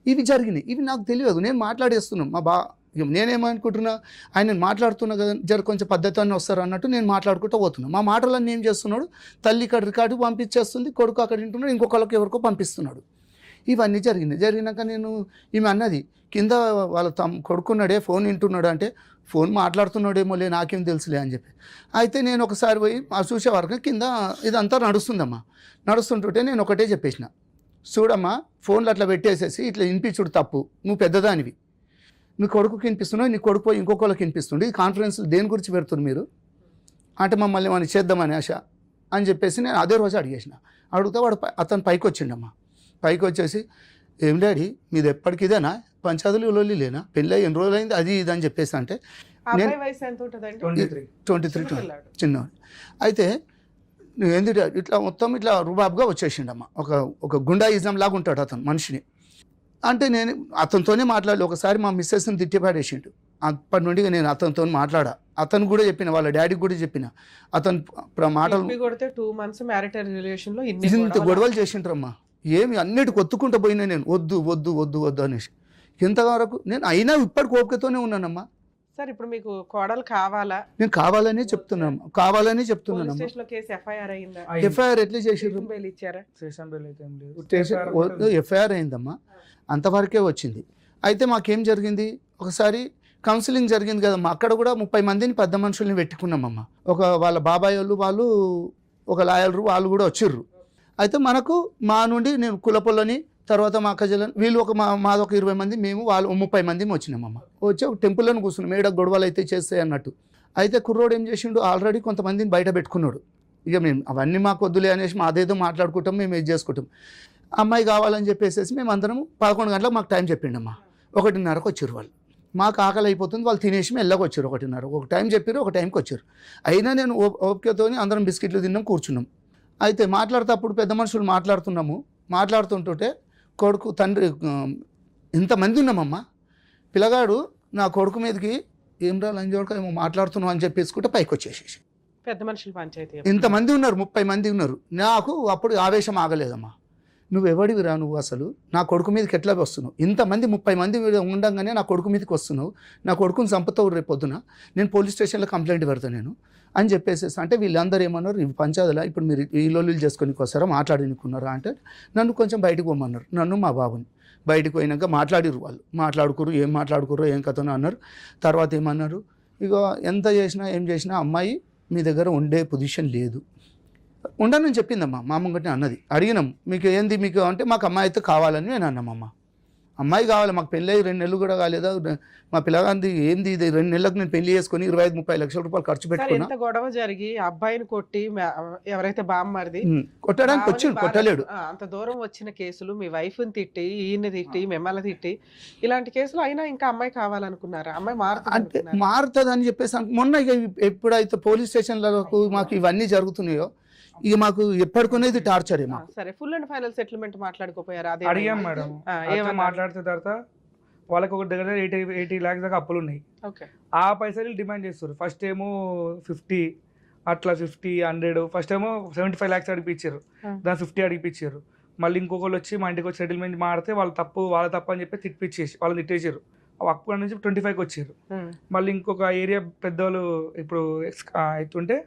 ఇవి జరిగినాయి, ఇవి నాకు తెలియదు, నేను మాట్లాడేస్తున్నాను నేనేమనుకుంటున్నా, ఆయన మాట్లాడుతున్నా కదా కొంచెం పద్ధతి అన్నీ వస్తారు అన్నట్టు నేను మాట్లాడుకుంటూ పోతున్నాను. మా మాటలన్నీ ఏం చేస్తున్నాడు, తల్లి ఇక్కడ రికార్డు పంపించేస్తుంది, కొడుకు అక్కడ వింటున్నాడు, ఇంకొకళ్ళకి ఎవరికో పంపిస్తున్నాడు. ఇవన్నీ జరిగినాక నేను ఈమె అన్నది, కింద వాళ్ళ కొడుకున్నాడే ఫోన్ వింటున్నాడు అంటే, ఫోన్ మాట్లాడుతున్నాడేమోలే నాకేం తెలుసులే అని చెప్పి. అయితే నేను ఒకసారి పోయి చూసే వరకు కింద ఇదంతా నడుస్తుందమ్మా. నడుస్తుంటుంటే నేను ఒకటే చెప్పేసిన, చూడమ్మా ఫోన్లు అట్లా పెట్టేసేసి ఇట్లా వినిపించుడు తప్పు, నువ్వు పెద్దదానివి, నీ కొడుకుకి వినిపిస్తున్నావు, నీ కొడుకు పోయి ఇంకొకళ్ళకి వినిపిస్తుండే, ఈ కాన్ఫరెన్స్లు దేని గురించి పెడుతున్నారు మీరు అంటే, మమ్మల్ని మనం చేద్దామని ఆశ అని చెప్పేసి నేను అదే రోజు అడిగేసిన. అడిగితే అతను పైకి వచ్చిండమ్మా. పైకి వచ్చేసి, ఏం డాడీ మీది ఎప్పటికి ఇదేనా, పంచాయతీలు లొల్లి లేనా, పెళ్ళి ఎన్ని రోజులు అయింది అది ఇది అని చెప్పేసి అంటే, నేను 23 చిన్నవాడు. అయితే నువ్వు ఎందుకు ఇట్లా మొత్తం ఇట్లా రుబాబ్గా వచ్చేసిండమ్మా, ఒక గుండాయిజం లాగా ఉంటాడు అతను మనిషిని. అంటే నేను అతనితోనే మాట్లాడలే. ఒకసారి మా మిస్సెస్ని తిట్టిపాడేసిండు. అప్పటి నుండి నేను అతనితో మాట్లాడా. అతను కూడా చెప్పిన, వాళ్ళ డాడీకి కూడా చెప్పిన. అతను మాటలు కొడితే 2 months మ్యారిటల్ రిలేషన్ లో ఇంత గొడవలు చేసిండ్రమ్మా. ఏమి అన్నిటి కొత్తుకుంటూ పోయినా నేను వద్దు వద్దు వద్దు వద్దు అనేసి. ఇంతవరకు నేను అయినా ఇప్పటికి ఓపికతోనే ఉన్నానమ్మా. సార్ ఇప్పుడు మీకు కోడలు కావాలా? నేను కావాలని చెప్తున్నాను, కావాలని చెప్తున్నాను. స్టేషన్ లో కేసు ఎఫ్ఐఆర్ అయిందా? ఎఫ్ఐఆర్ ఎట్లా చేసిర్రు? బెయిల్ ఇచ్చారా? స్టేషన్ బెయిల్ అయితే ఏం లేదు. ఎఫ్ఐఆర్ అయిందమ్మా, అంతవరకే వచ్చింది. అయితే మాకేం జరిగింది, ఒకసారి కౌన్సిలింగ్ జరిగింది కదమ్మా, అక్కడ కూడా 30 మందిని పెద్ద మనుషుల్ని పెట్టుకున్నామమ్మా. వాళ్ళ బాబాయ్ వాళ్ళు ఒక లాయర్లు వాళ్ళు కూడా వచ్చిర్రు. అయితే మనకు మా నుండి నేను కులపొల్లని, తర్వాత మా అక్కజలని, వీళ్ళు మాది ఒక 20 మంది, మేము వాళ్ళు 30 మంది వచ్చినామమ్మ. వచ్చి ఒక టెంపుల్లోని కూర్చున్నాం, ఏడ గొడవలు అయితే చేస్తాయి అన్నట్టు. అయితే కుర్రోడు ఏం చేసిండు, ఆల్రెడీ కొంతమందిని బయట పెట్టుకున్నాడు. ఇక మేము అవన్నీ మాకు వద్దులే అనేసి మాదేదో మాట్లాడుకుంటాం, మేము ఇది చేసుకుంటాం. అమ్మాయి కావాలని చెప్పేసి మేము అందరం 11 గంటలకు మాకు టైం చెప్పిండమ్మా. 1:30కు వచ్చారు వాళ్ళు. మాకు ఆకలి అయిపోతుంది, వాళ్ళు తినేసి మెల్లగా వచ్చారు. 1:30 ఒక టైం చెప్పారు, ఒక టైంకి వచ్చారు. అయినా నేను ఓపికతో అందరం బిస్కెట్లు తిన్నాం, కూర్చున్నాం. అయితే మాట్లాడుతూ పెద్ద మనుషులు మాట్లాడుతుంటుంటే కొడుకు తండ్రి ఇంతమంది ఉన్నామమ్మా. పిల్లగాడు నా కొడుకు మీదకి ఏం రా లంజోడక ఏమో మాట్లాడుతున్నావు అని చెప్పేసుకుంటే పైకి వచ్చేసేసి. పెద్ద మనుషులు పంచాయతీ ఇంతమంది ఉన్నారు, 30 మంది ఉన్నారు. నాకు అప్పుడు ఆవేశం ఆగలేదమ్మా. నువ్వు ఎవడివిరా, నువ్వు అసలు నా కొడుకు మీదకి ఎట్లా వస్తున్నావు? ఇంతమంది 30 మంది ఉండగానే నా కొడుకు మీదకి వస్తున్నావు, నా కొడుకుని చంపుతావు రేపు పొద్దున, నేను పోలీస్ స్టేషన్లో కంప్లైంట్ పెడతాను నేను అని చెప్పేసి. అంటే వీళ్ళందరూ ఏమన్నారు, ఇవి పంచాయతీలా ఇప్పుడు మీరు ఈ లొల్లులు చేసుకొని వస్తారా, మాట్లాడినుకున్నారా అంటే నన్ను కొంచెం బయటకు పోమన్నారు. నన్ను మా బాబుని బయటకు పోయినాక మాట్లాడిరు. వాళ్ళు మాట్లాడుకురు, ఏం మాట్లాడుకుర్రో ఏం కథనో అన్నారు. తర్వాత ఏమన్నారు, ఇక ఎంత చేసినా ఏం చేసినా అమ్మాయి మీ దగ్గర ఉండే పొజిషన్ లేదు, ఉండనని చెప్పిందమ్మా. మా ముంగటే అన్నది. అడిగినాం, మీకు ఏంది మీకు అంటే, మాకు అమ్మాయి అయితే కావాలని నేను అన్నామమ్మా. అమ్మాయి కావాలి, మాకు పెళ్ళి 2 నెలలు కూడా కాలేదా, మా పిల్లగాంది ఏంది ఇది, 2 నెలలకు నేను పెళ్లి చేసుకుని 25-30 లక్షల రూపాయలు ఖర్చు పెట్టుకున్నా. ఎంత గొడవ జరిగి అబ్బాయిని కొట్టి ఎవరైతే బామ్మర్ది కొట్టడానికి వచ్చిండు, కొట్టలేడు. అంత దూరం వచ్చిన కేసులు, మీ వైఫ్ ని తిట్టి, ఈయన్ని తిట్టి, మిమ్మల్ని తిట్టి, ఇలాంటి కేసులు అయినా ఇంకా అమ్మాయి కావాలనుకున్నారా? అమ్మాయి మారుతుంది అని చెప్పేసి మొన్న ఇక ఎప్పుడైతే పోలీస్ స్టేషన్లకు మాకు ఇవన్నీ జరుగుతున్నాయో ఇక మాకు ఎప్పటికొనేది టార్చర్. సరే, ఫుల్ అండ్ ఫైనల్ సెటిల్మెంట్ మాట్లాడుకోపోయారా? అడిగాం మేడం. మాట్లాడితే తర్వాత వాళ్ళకి ఒక దగ్గర 80 lakhs దాకా అప్పులు ఉన్నాయి. ఆ పైసలు డిమాండ్ చేస్తారు. ఫస్ట్ ఏమో 50, అట్లా 50, 100, ఫస్ట్ ఏమో 75 lakhs అడిపించారు, దాని 50 అడిపించారు. మళ్ళీ ఇంకొకళ్ళు వచ్చి మా ఇంటికి వచ్చి సెటిల్మెంట్ మాడితే వాళ్ళ తప్పు అని చెప్పి వాళ్ళని తిట్టేసారు. అక్కడ నుంచి 25కి వచ్చారు. మళ్ళీ ఇంకొక ఏరియా పెద్దవాళ్ళు ఇప్పుడు అవుతుంటే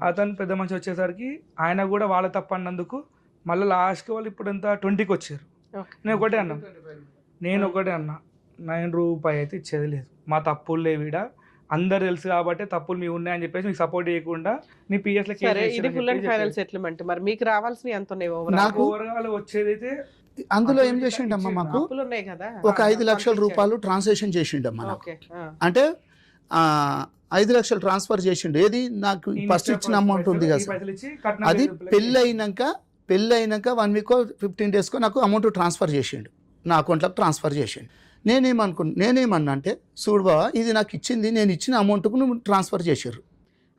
అతను పెద్ద మనిషి వచ్చేసరికి ఆయన కూడా వాళ్ళ తప్పు అన్నందుకు మళ్ళీ లాస్ట్కి వాళ్ళు ఇప్పుడు ఎంత 20కి వచ్చారు. నేను ఒకటే అన్నా 9 రూపాయి అయితే ఇచ్చేది లేదు, మా తప్పులు లేవిడ, అందరు తెలుసు కాబట్టి తప్పులు మీ ఉన్నాయని చెప్పేసి మీకు సపోర్ట్ చేయకుండా నీ పిఎస్ సెటిల్మెంట్. మరి మీకు రావాల్సిన ఎంత నాకు వచ్చేదైతే అందులో ఏం చేసిండమ్మా, మాకు ఒక 5 లక్షల రూపాయలు ట్రాన్సాక్షన్ చేసిండమ్మా. అంటే 5 లక్షలు ట్రాన్స్ఫర్ చేసిండు. ఏది నాకు ఫస్ట్ ఇచ్చిన అమౌంట్ ఉంది కదా, అది పెళ్ళి అయినాక 1 week 15 days నాకు అమౌంట్ ట్రాన్స్ఫర్ చేసిండు, నా అకౌంట్లోకి ట్రాన్స్ఫర్ చేసిండు. నేనేమన్నా అంటే, చూడు బావ, ఇది నాకు ఇచ్చింది, నేను ఇచ్చిన అమౌంట్కు నువ్వు ట్రాన్స్ఫర్ చేసారు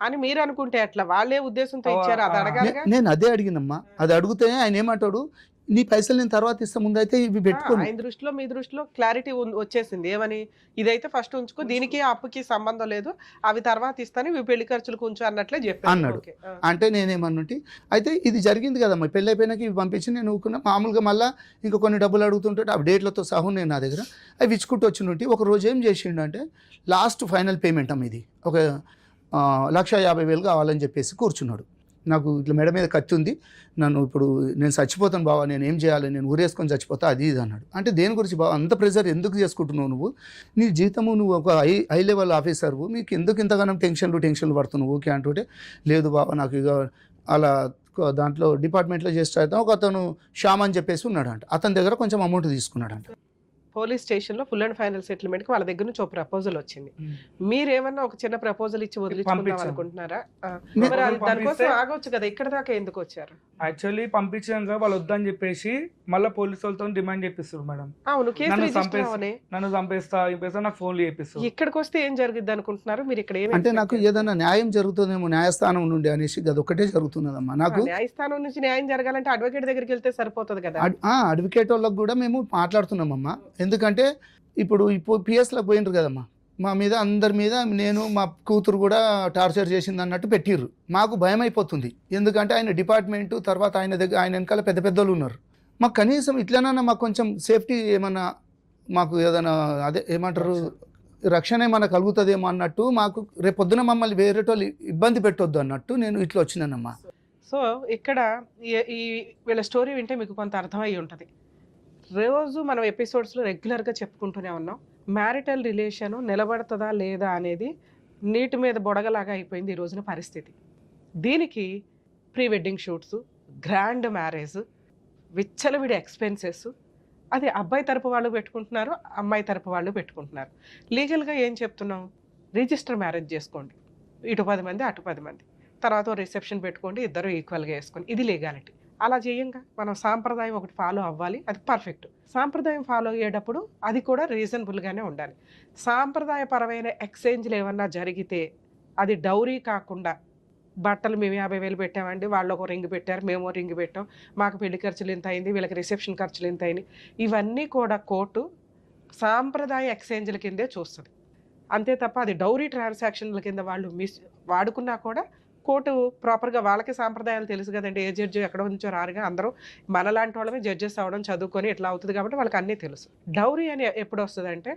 అని మీరు అనుకుంటే అట్లా వాళ్ళే ఉద్దేశంతో ఇచ్చారు. అది అడగాలి. నేను అదే అడిగినమ్మా. అది అడిగితే ఆయన ఏమంటాడు, నీ పైసలు నేను తర్వాత ఇస్తా, ముందైతే ఇవి పెట్టుకోండి. ఆయన దృష్టిలో మీ దృష్టిలో క్లారిటీ వచ్చేసింది ఏమని, ఇదైతే ఫస్ట్ ఉంచుకో, దీనికి అప్పుకి సంబంధం లేదు, అవి తర్వాత ఇస్తాను, ఇవి పెళ్లి ఖర్చులు కొంచెం అన్నట్లే చెప్పాను అన్నాడు. అంటే నేనేమన్నుంటి, అయితే ఇది జరిగింది కదమ్మా, పెళ్ళి అయిపోయినాక ఇవి పంపించి నేను ఊరుకున్నా. మామూలుగా మళ్ళీ ఇంకా కొన్ని డబ్బులు అడుగుతుంటే ఆ డేట్లతో సహా నేను నా దగ్గర అవి ఇచ్చుకుంటూ వచ్చినట్టు. ఒక రోజు ఏం చేసిండు అంటే, లాస్ట్ ఫైనల్ పేమెంట్ అమ్మ, ఇది ఒక 1,50,000 కావాలని చెప్పేసి కూర్చున్నాడు. నాకు ఇట్లా మెడ మీద కత్తి ఉంది, నన్ను ఇప్పుడు నేను చచ్చిపోతాను బావా, నేను ఏం చేయాలి, నేను ఊరేసుకొని చచ్చిపోతా, అది ఇది అన్నాడు. అంటే దేని గురించి బావా అంత ప్రెజర్ ఎందుకు చేసుకుంటున్నావు నువ్వు, నీ జీతము నువ్వు ఒక హై లెవెల్ ఆఫీసర్వు, మీకు ఎందుకు ఇంతగానో టెన్షన్లు పడుతున్నావు ఓకే అంటుంటే, లేదు బావా నాకు ఇక అలా దాంట్లో డిపార్ట్మెంట్లో చేస్తే ఒక అతను శ్యామ్ అని చెప్పేసి ఉన్నాడంట, అతని దగ్గర కొంచెం అమౌంట్ తీసుకున్నాడంట. పోలీస్ స్టేషన్ లో ఫుల్ అండ్ ఫైనల్ సెటిల్మెంట్ కి వాళ్ళ దగ్గర నుంచి ఒక ప్రపోజల్ వచ్చింది. మీరేమన్నా ఒక చిన్న ప్రపోజల్ ఇచ్చి వదిలించుకుందాం అనుకుంటున్నారా? దానికోసం ఆగొచ్చు కదా, ఇక్కడ దాకా ఎందుకు వచ్చారు? యాక్చువల్లీ పంపించాక వాళ్ళు వద్దని చెప్పేసి మళ్ళీ పోలీసు వాళ్ళతో డిమాండ్ చేపిస్తారు మేడం. అవును, కేసు నన్ను రిజిస్టర్ అవనే. నన్ను చంపేస్తా నాకు ఫోన్లు చేపిస్తారు. ఇక్కడికి వస్తే ఏం జరుగుద్ది అనుకుంటున్నారు మీరు? ఇక్కడ ఏం అంటే నాకు ఏదైనా న్యాయం జరుగుతుందేమో న్యాయస్థానం నుండి అనేసి అది ఒకటే జరుగుతున్నదమ్మా నాకు. న్యాయస్థానం నుంచి న్యాయం జరగాలంటే అడ్వకేట్ దగ్గరికి వెళ్తే సరిపోతుంది కదా. అడ్వకేట్ వాళ్ళకి కూడా మేము మాట్లాడుతున్నామమ్మా. ఎందుకంటే ఇప్పుడు పిఎస్లకు పోయినరు కదమ్మా, మా మీద అందరి మీద నేను మా కూతురు కూడా టార్చర్ చేసింది అన్నట్టు పెట్టిర్రు. మాకు భయం అయిపోతుంది, ఎందుకంటే ఆయన డిపార్ట్మెంటు తర్వాత ఆయన దగ్గర ఆయన వెనకాల పెద్ద పెద్దోళ్ళు ఉన్నారు. మాకు కనీసం ఇట్లనన్నా మాకు కొంచెం సేఫ్టీ ఏమన్నా మాకు ఏదైనా అదే ఏమంటారు రక్షణ ఏమన్నా కలుగుతుందేమో అన్నట్టు మాకు రేపొద్దున మమ్మల్ని వేరేటోళ్ళు ఇబ్బంది పెట్టొద్దు అన్నట్టు నేను ఇట్లా వచ్చినానమ్మా. సో ఇక్కడ ఈ వీళ్ళ స్టోరీ వింటే మీకు కొంత అర్థమై ఉంటుంది. రోజు మనం ఎపిసోడ్స్లో రెగ్యులర్గా చెప్పుకుంటూనే ఉన్నాం, మ్యారిటల్ రిలేషను నిలబడుతుందా లేదా అనేది నీటి మీద బొడగలాగా అయిపోయింది ఈ రోజున పరిస్థితి. దీనికి pre wedding shoots, grand marriage, విచ్చలవిడి ఎక్స్పెన్సెస్, అది అబ్బాయి తరపు వాళ్ళు పెట్టుకుంటున్నారు, అమ్మాయి తరపు వాళ్ళు పెట్టుకుంటున్నారు. లీగల్గా ఏం చెప్తున్నాం? రిజిస్టర్ మ్యారేజ్ చేసుకోండి, ఇటు 10 మంది అటు 10 మంది, తర్వాత రిసెప్షన్ పెట్టుకోండి, ఇద్దరు ఈక్వల్గా వేసుకోండి, ఇది లీగాలిటీ. అలా చేయంగా మనం సాంప్రదాయం ఒకటి ఫాలో అవ్వాలి, అది పర్ఫెక్ట్. సాంప్రదాయం ఫాలో అయ్యేటప్పుడు అది కూడా రీజనబుల్గానే ఉండాలి. సాంప్రదాయపరమైన ఎక్స్చేంజ్లు ఏమన్నా జరిగితే అది డౌరీ కాకుండా, బట్టలు మేము 50,000 పెట్టామండి, వాళ్ళు ఒక రింగ్ పెట్టారు, మేము రింగ్ పెట్టాం, మాకు పెళ్లి ఖర్చులు ఇంత అయింది, వీళ్ళకి రిసెప్షన్ ఖర్చులు ఇంత అయింది, ఇవన్నీ కూడా కోర్టు సాంప్రదాయ ఎక్స్చేంజ్ల కిందే చూస్తుంది. అంతే తప్ప అది డౌరీ ట్రాన్సాక్షన్ల కింద వాళ్ళు వాడుకున్నా కూడా కోర్టు ప్రాపర్గా, వాళ్ళకి సాంప్రదాయాలు తెలుసు కదండి, ఏ జడ్జి ఎక్కడ నుంచో రారుగా, అందరూ మనలాంటి వాళ్ళమే జడ్జెస్ అవ్వడం చదువుకొని ఇట్లా అవుతుంది కాబట్టి వాళ్ళకి అన్నీ తెలుసు. డౌరీ అని ఎప్పుడు వస్తుంది అంటే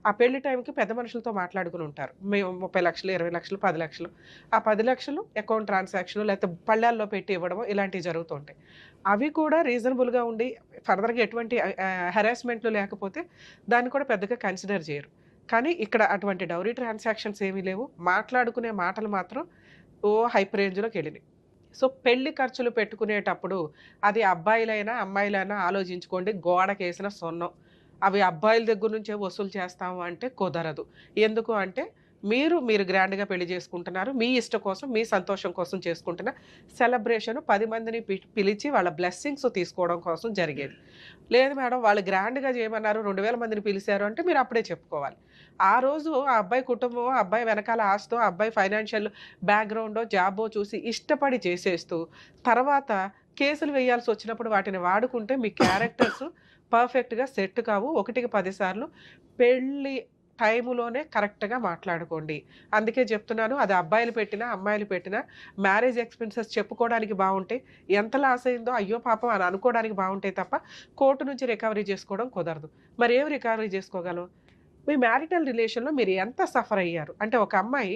ఆ పెళ్లి టైంకి పెద్ద మనుషులతో మాట్లాడుకుని ఉంటారు, మేము 30 లక్షలు 20 లక్షలు 10 లక్షలు, ఆ 10 లక్షలు అకౌంట్ ట్రాన్సాక్షన్ లేకపోతే పళ్ళాల్లో పెట్టి ఇవ్వడం ఇలాంటివి జరుగుతూ ఉంటాయి. అవి కూడా రీజనబుల్గా ఉండి ఫర్దర్గా ఎటువంటి హెరాస్మెంట్లు లేకపోతే దాన్ని కూడా పెద్దగా కన్సిడర్ చేయరు. కానీ ఇక్కడ అటువంటి డౌరీ ట్రాన్సాక్షన్స్ ఏమీ లేవు, మాట్లాడుకునే మాటలు మాత్రం హైప్ రేంజ్లోకి వెళ్ళినాయి. సో పెళ్లి ఖర్చులు పెట్టుకునేటప్పుడు అది అబ్బాయిలైనా అమ్మాయిలైనా ఆలోచించుకోండి, గోడకేసిన సొన్నం. అవి అబ్బాయిల దగ్గర నుంచే వసూలు చేస్తాము అంటే కుదరదు. ఎందుకు అంటే మీరు గ్రాండ్గా పెళ్లి చేసుకుంటున్నారు, మీ ఇష్టం కోసం, మీ సంతోషం కోసం చేసుకుంటున్న సెలబ్రేషన్ 10 మందిని పిలిచి వాళ్ళ బ్లెస్సింగ్స్ తీసుకోవడం కోసం జరిగేది. లేదు మేడం వాళ్ళు గ్రాండ్గా చేయమన్నారు, 2000 మందిని పిలిచారు అంటే మీరు అప్పుడే చెప్పుకోవాలి. ఆ రోజు ఆ అబ్బాయి కుటుంబం, ఆ అబ్బాయి వెనకాల ఆస్తో, అబ్బాయి ఫైనాన్షియల్ బ్యాక్గ్రౌండో జాబో చూసి ఇష్టపడి చేసేస్తూ తర్వాత కేసులు వేయాల్సి వచ్చినప్పుడు వాటిని వాడుకుంటే మీ క్యారెక్టర్స్ పర్ఫెక్ట్గా సెట్ కావు. 1కి 10 సార్లు పెళ్ళి టైములోనే కరెక్ట్గా మాట్లాడుకోండి. అందుకే చెప్తున్నాను, అది అబ్బాయిలు పెట్టినా అమ్మాయిలు పెట్టినా మ్యారేజ్ ఎక్స్పెన్సెస్ చెప్పుకోవడానికి బాగుంటాయి, ఎంత లాస్ అయిందో అయ్యో పాపం అని అనుకోవడానికి బాగుంటాయి తప్ప కోర్టు నుంచి రికవరీ చేసుకోవడం కుదరదు. మరి ఏం రికవరీ చేసుకోగలం? మీ మ్యారిటల్ రిలేషన్లో మీరు ఎంత సఫర్ అయ్యారు అంటే, ఒక అమ్మాయి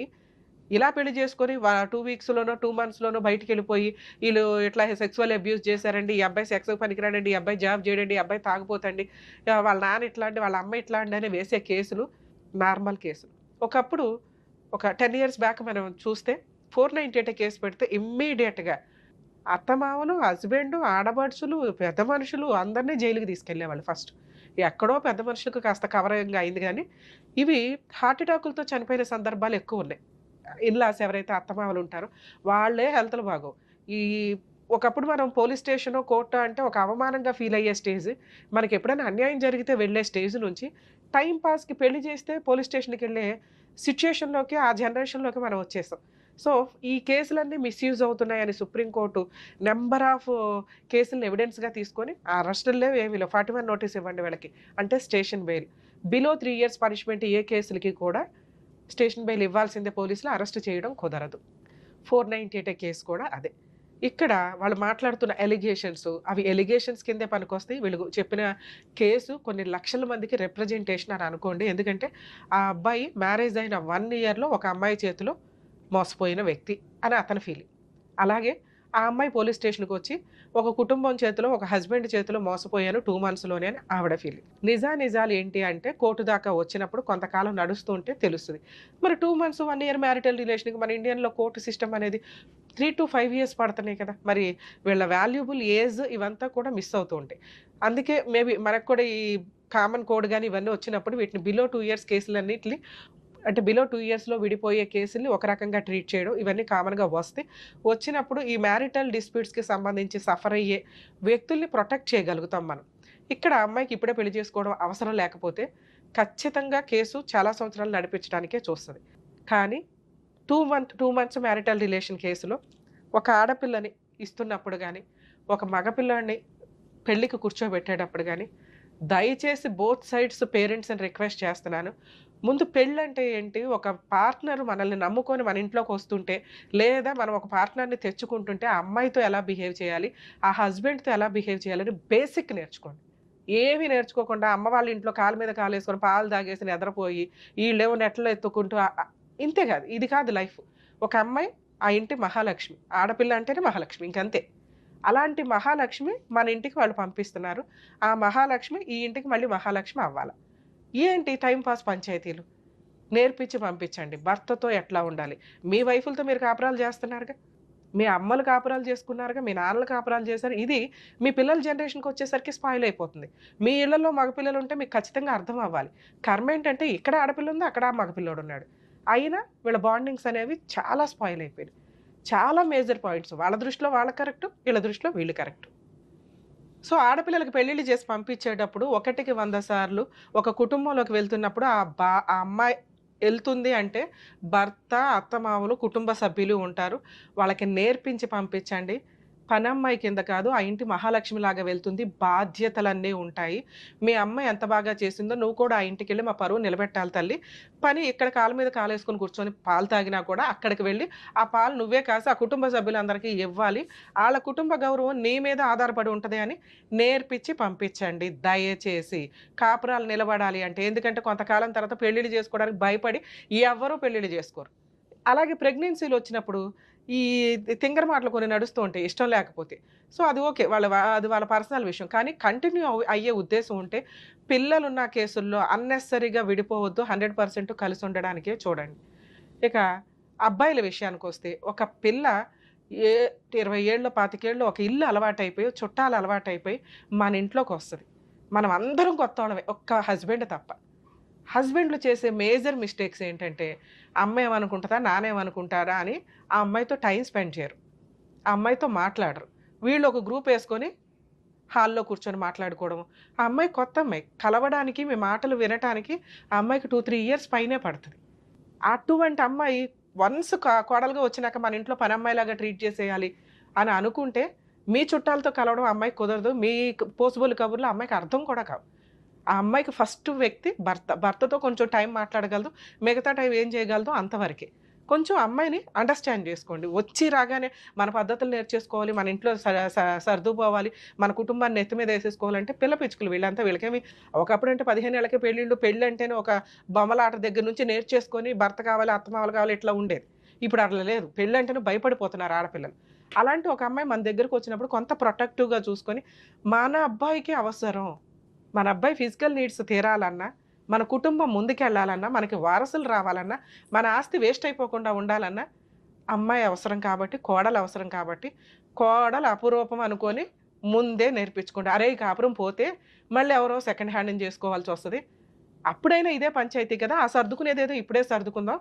ఇలా పెళ్లి చేసుకొని 2 వీక్స్లోనో 2 మంత్స్లోనో బయటికి వెళ్ళిపోయి వీళ్ళు ఇట్లా సెక్సువల్ అబ్యూస్ చేశారండి, ఈ అబ్బాయి సెక్స్ పనికిరాడండి, ఈ అబ్బాయి జాబ్ చేయడండి, ఈ అబ్బాయి తాగిపోతండి, వాళ్ళ నాన్న ఇట్లా అండి, వాళ్ళ అమ్మ ఇట్లా అండి అని వేసే కేసులు నార్మల్ కేసులు. ఒకప్పుడు ఒక 10 ఇయర్స్ బ్యాక్ మనం చూస్తే 498 కేసు పెడితే ఇమ్మీడియట్గా అత్తమామలు, హస్బెండ్, ఆడబడుచులు, పెద్ద మనుషులు అందరినీ జైలుకి తీసుకెళ్లేవాళ్ళు. ఫస్ట్ ఎక్కడో పెద్ద మనుషులకు కాస్త కవరంగా అయింది, కానీ ఇవి హార్ట్ అటాకులతో చనిపోయిన సందర్భాలు ఎక్కువ ఉన్నాయి. ఇన్లాస్ ఎవరైతే అత్తమామలు ఉంటారో వాళ్ళే హెల్త్లు బాగోవు. ఒకప్పుడు మనం పోలీస్ స్టేషను కోర్టు అంటే ఒక అవమానంగా ఫీల్ అయ్యే స్టేజ్, మనకి ఎప్పుడైనా అన్యాయం జరిగితే వెళ్ళే స్టేజ్ నుంచి టైం పాస్కి పెళ్లి చేస్తే పోలీస్ స్టేషన్కి వెళ్ళే సిచ్యుయేషన్లోకి, ఆ జనరేషన్లోకి మనం వచ్చేస్తాం. సో ఈ కేసులన్నీ మిస్యూజ్ అవుతున్నాయని సుప్రీంకోర్టు నెంబర్ ఆఫ్ కేసులను ఎవిడెన్స్గా తీసుకొని ఆ అరెస్టులు లేవు, ఏమీ లేవు, 41 నోటీస్ ఇవ్వండి వీళ్ళకి అంటే station bail. Below 3 years punishment ఏ కేసులకి కూడా స్టేషన్ బెయిల్ ఇవ్వాల్సిందే, పోలీసులు అరెస్ట్ చేయడం కుదరదు. 498 కేసు కూడా అదే. ఇక్కడ వాళ్ళు మాట్లాడుతున్న ఎలిగేషన్స్, అవి ఎలిగేషన్స్ కిందే పనికొస్తాయి. వీళ్ళు చెప్పిన కేసు కొన్ని లక్షల మందికి రిప్రజెంటేషన్ అని అనుకోండి. ఎందుకంటే ఆ అబ్బాయి మ్యారేజ్ అయిన 1 ఇయర్లో ఒక అమ్మాయి చేతిలో మోసపోయిన వ్యక్తి అని అతని ఫీలింగ్. అలాగే ఆ అమ్మాయి పోలీస్ స్టేషన్కి వచ్చి ఒక కుటుంబం చేతిలో, ఒక హస్బెండ్ చేతిలో మోసపోయాను 2 మంత్స్లోనే అని ఆవిడ ఫీలింగ్. నిజాలు ఏంటి అంటే కోర్టు దాకా వచ్చినప్పుడు కొంతకాలం నడుస్తూ ఉంటే తెలుస్తుంది. మరి 2 మంత్స్ 1 ఇయర్ మ్యారిటల్ రిలేషన్కి మన ఇండియన్లో కోర్టు సిస్టమ్ అనేది 3 to 5 years పడుతున్నాయి కదా. మరి వీళ్ళ వాల్యుబుల్ ఏజ్ ఇవంతా కూడా మిస్ అవుతూ ఉంటాయి. అందుకే మేబీ మనకు కూడా ఈ కామన్ కోడ్ కానీ ఇవన్నీ వచ్చినప్పుడు వీటిని బిలో 2 years కేసులన్నింటినీ అంటే బిలో 2 ఇయర్స్లో విడిపోయే కేసుల్ని ఒక రకంగా ట్రీట్ చేయడం ఇవన్నీ కామన్గా వచ్చినప్పుడు ఈ మ్యారిటల్ డిస్ప్యూట్స్కి సంబంధించి సఫర్ అయ్యే వ్యక్తుల్ని ప్రొటెక్ట్ చేయగలుగుతాం మనం. ఇక్కడ అమ్మాయికి ఇప్పుడే పెళ్లి చేసుకోవడం అవసరం లేకపోతే ఖచ్చితంగా కేసు చాలా సంవత్సరాలు నడిపించడానికే చూస్తుంది. కానీ 2 months మ్యారిటల్ రిలేషన్ కేసులో ఒక ఆడపిల్లని ఇస్తున్నప్పుడు కానీ ఒక మగపిల్లాడిని పెళ్లికి కూర్చోబెట్టేటప్పుడు కానీ దయచేసి బోత్ సైడ్స్ పేరెంట్స్ని రిక్వెస్ట్ చేస్తున్నాను. ముందు పెళ్ళి అంటే ఏంటి, ఒక పార్ట్నర్ మనల్ని నమ్ముకొని మన ఇంట్లోకి వస్తుంటే లేదా మనం ఒక పార్ట్నర్ని తెచ్చుకుంటుంటే ఆ అమ్మాయితో ఎలా బిహేవ్ చేయాలి, ఆ హస్బెండ్తో ఎలా బిహేవ్ చేయాలని బేసిక్ నేర్చుకోండి. ఏమీ నేర్చుకోకుండా అమ్మ వాళ్ళ ఇంట్లో కాలు మీద కాలు వేసుకొని పాలు తాగేసి నిద్రపోయి వీళ్ళేమో నెట్లో ఎత్తుకుంటూ ఇంతే కాదు, ఇది కాదు లైఫ్. ఒక అమ్మాయి ఆ ఇంటి మహాలక్ష్మి, ఆడపిల్ల అంటేనే మహాలక్ష్మి, ఇంకంతే. అలాంటి మహాలక్ష్మి మన ఇంటికి వాళ్ళు పంపిస్తున్నారు. ఆ మహాలక్ష్మి ఈ ఇంటికి మళ్ళీ మహాలక్ష్మి అవ్వాలి. ఏంటి టైంపాస్ పంచాయతీలు నేర్పించి పంపించండి. భర్తతో ఎట్లా ఉండాలి, మీ వైఫులతో మీరు కాపురాలు చేస్తున్నారుగా, మీ అమ్మలు కాపురాలు చేసుకున్నారుగా, మీ నాన్నలు కాపురాలు చేశారు. ఇది మీ పిల్లల జనరేషన్కి వచ్చేసరికి స్పాయిల్ అయిపోతుంది. మీ ఇళ్లలో మగపిల్లలు ఉంటే మీకు ఖచ్చితంగా అర్థం అవ్వాలి. కర్మ ఏంటంటే ఇక్కడ ఆడపిల్ల ఉంది, అక్కడ మగపిల్లోడు ఉన్నాడు, అయినా వీళ్ళ బాండింగ్స్ అనేవి చాలా స్పాయిల్ అయిపోయాయి. చాలా మేజర్ పాయింట్స్, వాళ్ళ దృష్టిలో వాళ్ళ కరెక్ట్, వీళ్ళ దృష్టిలో వీళ్ళు కరెక్ట్. సో ఆడపిల్లలకి పెళ్ళిళ్ళు చేసి పంపించేటప్పుడు 1కి 100 సార్లు ఒక కుటుంబంలోకి వెళ్తున్నప్పుడు ఆ అమ్మాయి వెళ్తుంది అంటే భర్త, అత్తమామలు, కుటుంబ సభ్యులు ఉంటారు. వాళ్ళకి నేర్పించి పంపించండి. పనమ్మాయి కింద కాదు, ఆ ఇంటి మహాలక్ష్మిలాగా వెళ్తుంది, బాధ్యతలన్నీ ఉంటాయి. మీ అమ్మాయి ఎంత బాగా చేసిందో నువ్వు కూడా ఆ ఇంటికి వెళ్ళి మా పరువు నిలబెట్టాలి తల్లి. పని ఇక్కడ కాలు మీద కాలు వేసుకొని కూర్చొని పాలు తాగినా కూడా అక్కడికి వెళ్ళి ఆ పాలు నువ్వే కాసి ఆ కుటుంబ సభ్యులందరికీ ఇవ్వాలి. వాళ్ళ కుటుంబ గౌరవం నీ మీద ఆధారపడి ఉంటుంది అని నేర్పించి పంపించండి దయచేసి. కాపురాలు నిలబడాలి అంటే, ఎందుకంటే కొంతకాలం తర్వాత పెళ్ళిళ్ళు చేసుకోవడానికి భయపడి ఎవ్వరూ పెళ్ళిళ్ళు చేసుకోరు. అలాగే ప్రెగ్నెన్సీలు వచ్చినప్పుడు ఈ తింగర మాటలు కొన్ని నడుస్తూ ఉంటాయి ఇష్టం లేకపోతే. సో అది ఓకే, అది వాళ్ళ పర్సనల్ విషయం. కానీ కంటిన్యూ అయ్యే ఉద్దేశం ఉంటే పిల్లలున్న కేసుల్లో అన్నెసరీగా విడిపోవద్దు, 100% కలిసి ఉండడానికే చూడండి. ఇక అబ్బాయిల విషయానికి వస్తే, ఒక పిల్ల 20 ఏళ్ళు 25 ఏళ్ళు ఒక ఇల్లు అలవాటైపోయి, చుట్టాలు అలవాటైపోయి మన ఇంట్లోకి వస్తుంది. మనం అందరం కొత్త వాళ్ళమే, ఒక్క హస్బెండ్ తప్ప. హస్బెండ్లు చేసే మేజర్ మిస్టేక్స్ ఏంటంటే, అమ్మ ఏమనుకుంటుందా, నానేమనుకుంటారా అని ఆ అమ్మాయితో టైం స్పెండ్ చేయరు, ఆ అమ్మాయితో మాట్లాడరు. వీళ్ళు ఒక గ్రూప్ వేసుకొని హాల్లో కూర్చొని మాట్లాడుకోవడం. ఆ అమ్మాయి కొత్త అమ్మాయి, కలవడానికి మీ మాటలు వినటానికి ఆ అమ్మాయికి 2-3 ఇయర్స్ పైనే పడుతుంది. అటువంటి అమ్మాయి వన్స్ కోడలుగా వచ్చినాక మన ఇంట్లో పని అమ్మాయిలాగా ట్రీట్ చేసేయాలి అని అనుకుంటే మీ చుట్టాలతో కలవడం అమ్మాయికి కుదరదు. మీ పోసిబుల్ కబుర్లు అమ్మాయికి అర్థం కూడా కావు. ఆ అమ్మాయికి ఫస్ట్ వ్యక్తి భర్త. భర్తతో కొంచెం టైం మాట్లాడగలదు, మిగతా టైం ఏం చేయగలదు అంతవరకే. కొంచెం అమ్మాయిని అండర్స్టాండ్ చేసుకోండి. వచ్చి రాగానే మన పద్ధతులు నేర్చేసుకోవాలి, మన ఇంట్లో సర్దుపోవాలి, మన కుటుంబాన్ని నెత్తి మీద వేసేసుకోవాలంటే పిల్ల పిచ్చుకలు వీళ్ళంతా. వీళ్ళకేమి ఒకప్పుడు అంటే 15 ఏళ్ళకే పెళ్ళి అంటేనే ఒక బొమ్మలాట దగ్గర నుంచి నేర్చేసుకొని భర్త కావాలి, అత్తమామలు కావాలి ఇట్లా ఉండేది. ఇప్పుడు అట్లా లేదు, పెళ్ళి అంటేనే భయపడిపోతున్నారు ఆడపిల్లలు. అలాంటి ఒక అమ్మాయి మన దగ్గరకు వచ్చినప్పుడు కొంత ప్రొటెక్టివ్గా చూసుకొని, మన అబ్బాయికి అవసరం, మన అబ్బాయి ఫిజికల్ నీడ్స్ తీరాలన్నా, మన కుటుంబం ముందుకెళ్ళాలన్నా, మనకి వారసులు రావాలన్నా, మన ఆస్తి వేస్ట్ అయిపోకుండా ఉండాలన్నా అమ్మాయి అవసరం కాబట్టి, కోడలు అవసరం కాబట్టి, కోడలు అపురూపం అనుకొని ముందే నేర్పించుకోండి. అరే ఈ కాపురం పోతే మళ్ళీ ఎవరో సెకండ్ హ్యాండ్ని చేసుకోవాల్సి వస్తుంది, అప్పుడైనా ఇదే పంచాయతీ కదా, ఆ సర్దుకునేదేదో ఇప్పుడే సర్దుకుందాం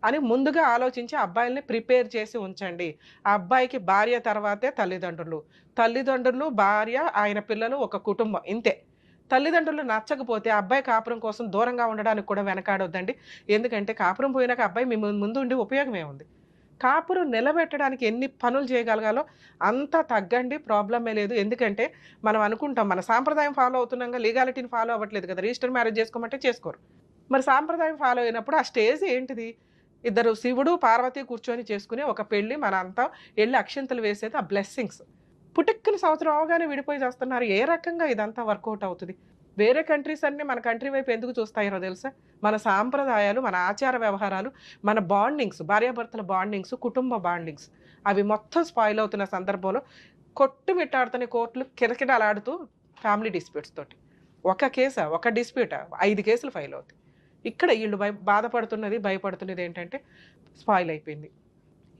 అని ముందుగా ఆలోచించి అబ్బాయిల్ని ప్రిపేర్ చేసి ఉంచండి. ఆ అబ్బాయికి భార్య తర్వాతే తల్లిదండ్రులు, భార్య, ఆయన పిల్లలు, ఒక కుటుంబం, ఇంతే. తల్లిదండ్రులు నచ్చకపోతే అబ్బాయి కాపురం కోసం దూరంగా ఉండడానికి కూడా వెనకాడొద్దండి. ఎందుకంటే కాపురం పోయినాక అబ్బాయి మీ ముందు ఉండి ఉపయోగం ఏముంది. కాపురం నిలబెట్టడానికి ఎన్ని పనులు చేయగలగాలో అంతా తగ్గండి, ప్రాబ్లమే లేదు. ఎందుకంటే మనం అనుకుంటాం మన సాంప్రదాయం ఫాలో అవుతున్నాగా, లీగాలిటీని ఫాలో అవ్వట్లేదు కదా, రిజిస్టర్ మ్యారేజ్ చేసుకోమంటే చేసుకోరు. మరి సాంప్రదాయం ఫాలో అయినప్పుడు ఆ స్టేజ్ ఏంటిది? ఇద్దరు శివుడు పార్వతి కూర్చొని చేసుకునే ఒక పెళ్ళి, మన అంతా వెళ్ళి అక్షింతలు వేసేది ఆ బ్లెస్సింగ్స్. పుట్టుక్కుని సంవత్సరం అవగానే విడిపోయి చేస్తున్నారు. ఏ రకంగా ఇదంతా వర్కౌట్ అవుతుంది? వేరే కంట్రీస్ అన్నీ మన కంట్రీ వైపు ఎందుకు చూస్తాయో తెలుసా? మన సాంప్రదాయాలు, మన ఆచార వ్యవహారాలు, మన బాండింగ్స్, భార్యాభర్తల బాండింగ్స్, కుటుంబ బాండింగ్స్ అవి మొత్తం స్పాయిల్ అవుతున్న సందర్భంలో కొట్టుమిట్టాడుతున్న కోర్టులు కిరకిటలాడుతూ ఫ్యామిలీ డిస్ప్యూట్స్ తోటి ఒక కేసా, ఒక డిస్ప్యూటా, 5 కేసులు ఫైల్ అవుతాయి. ఇక్కడ వీళ్ళు భయపడుతున్నది ఏంటంటే స్పాయిల్ అయిపోయింది.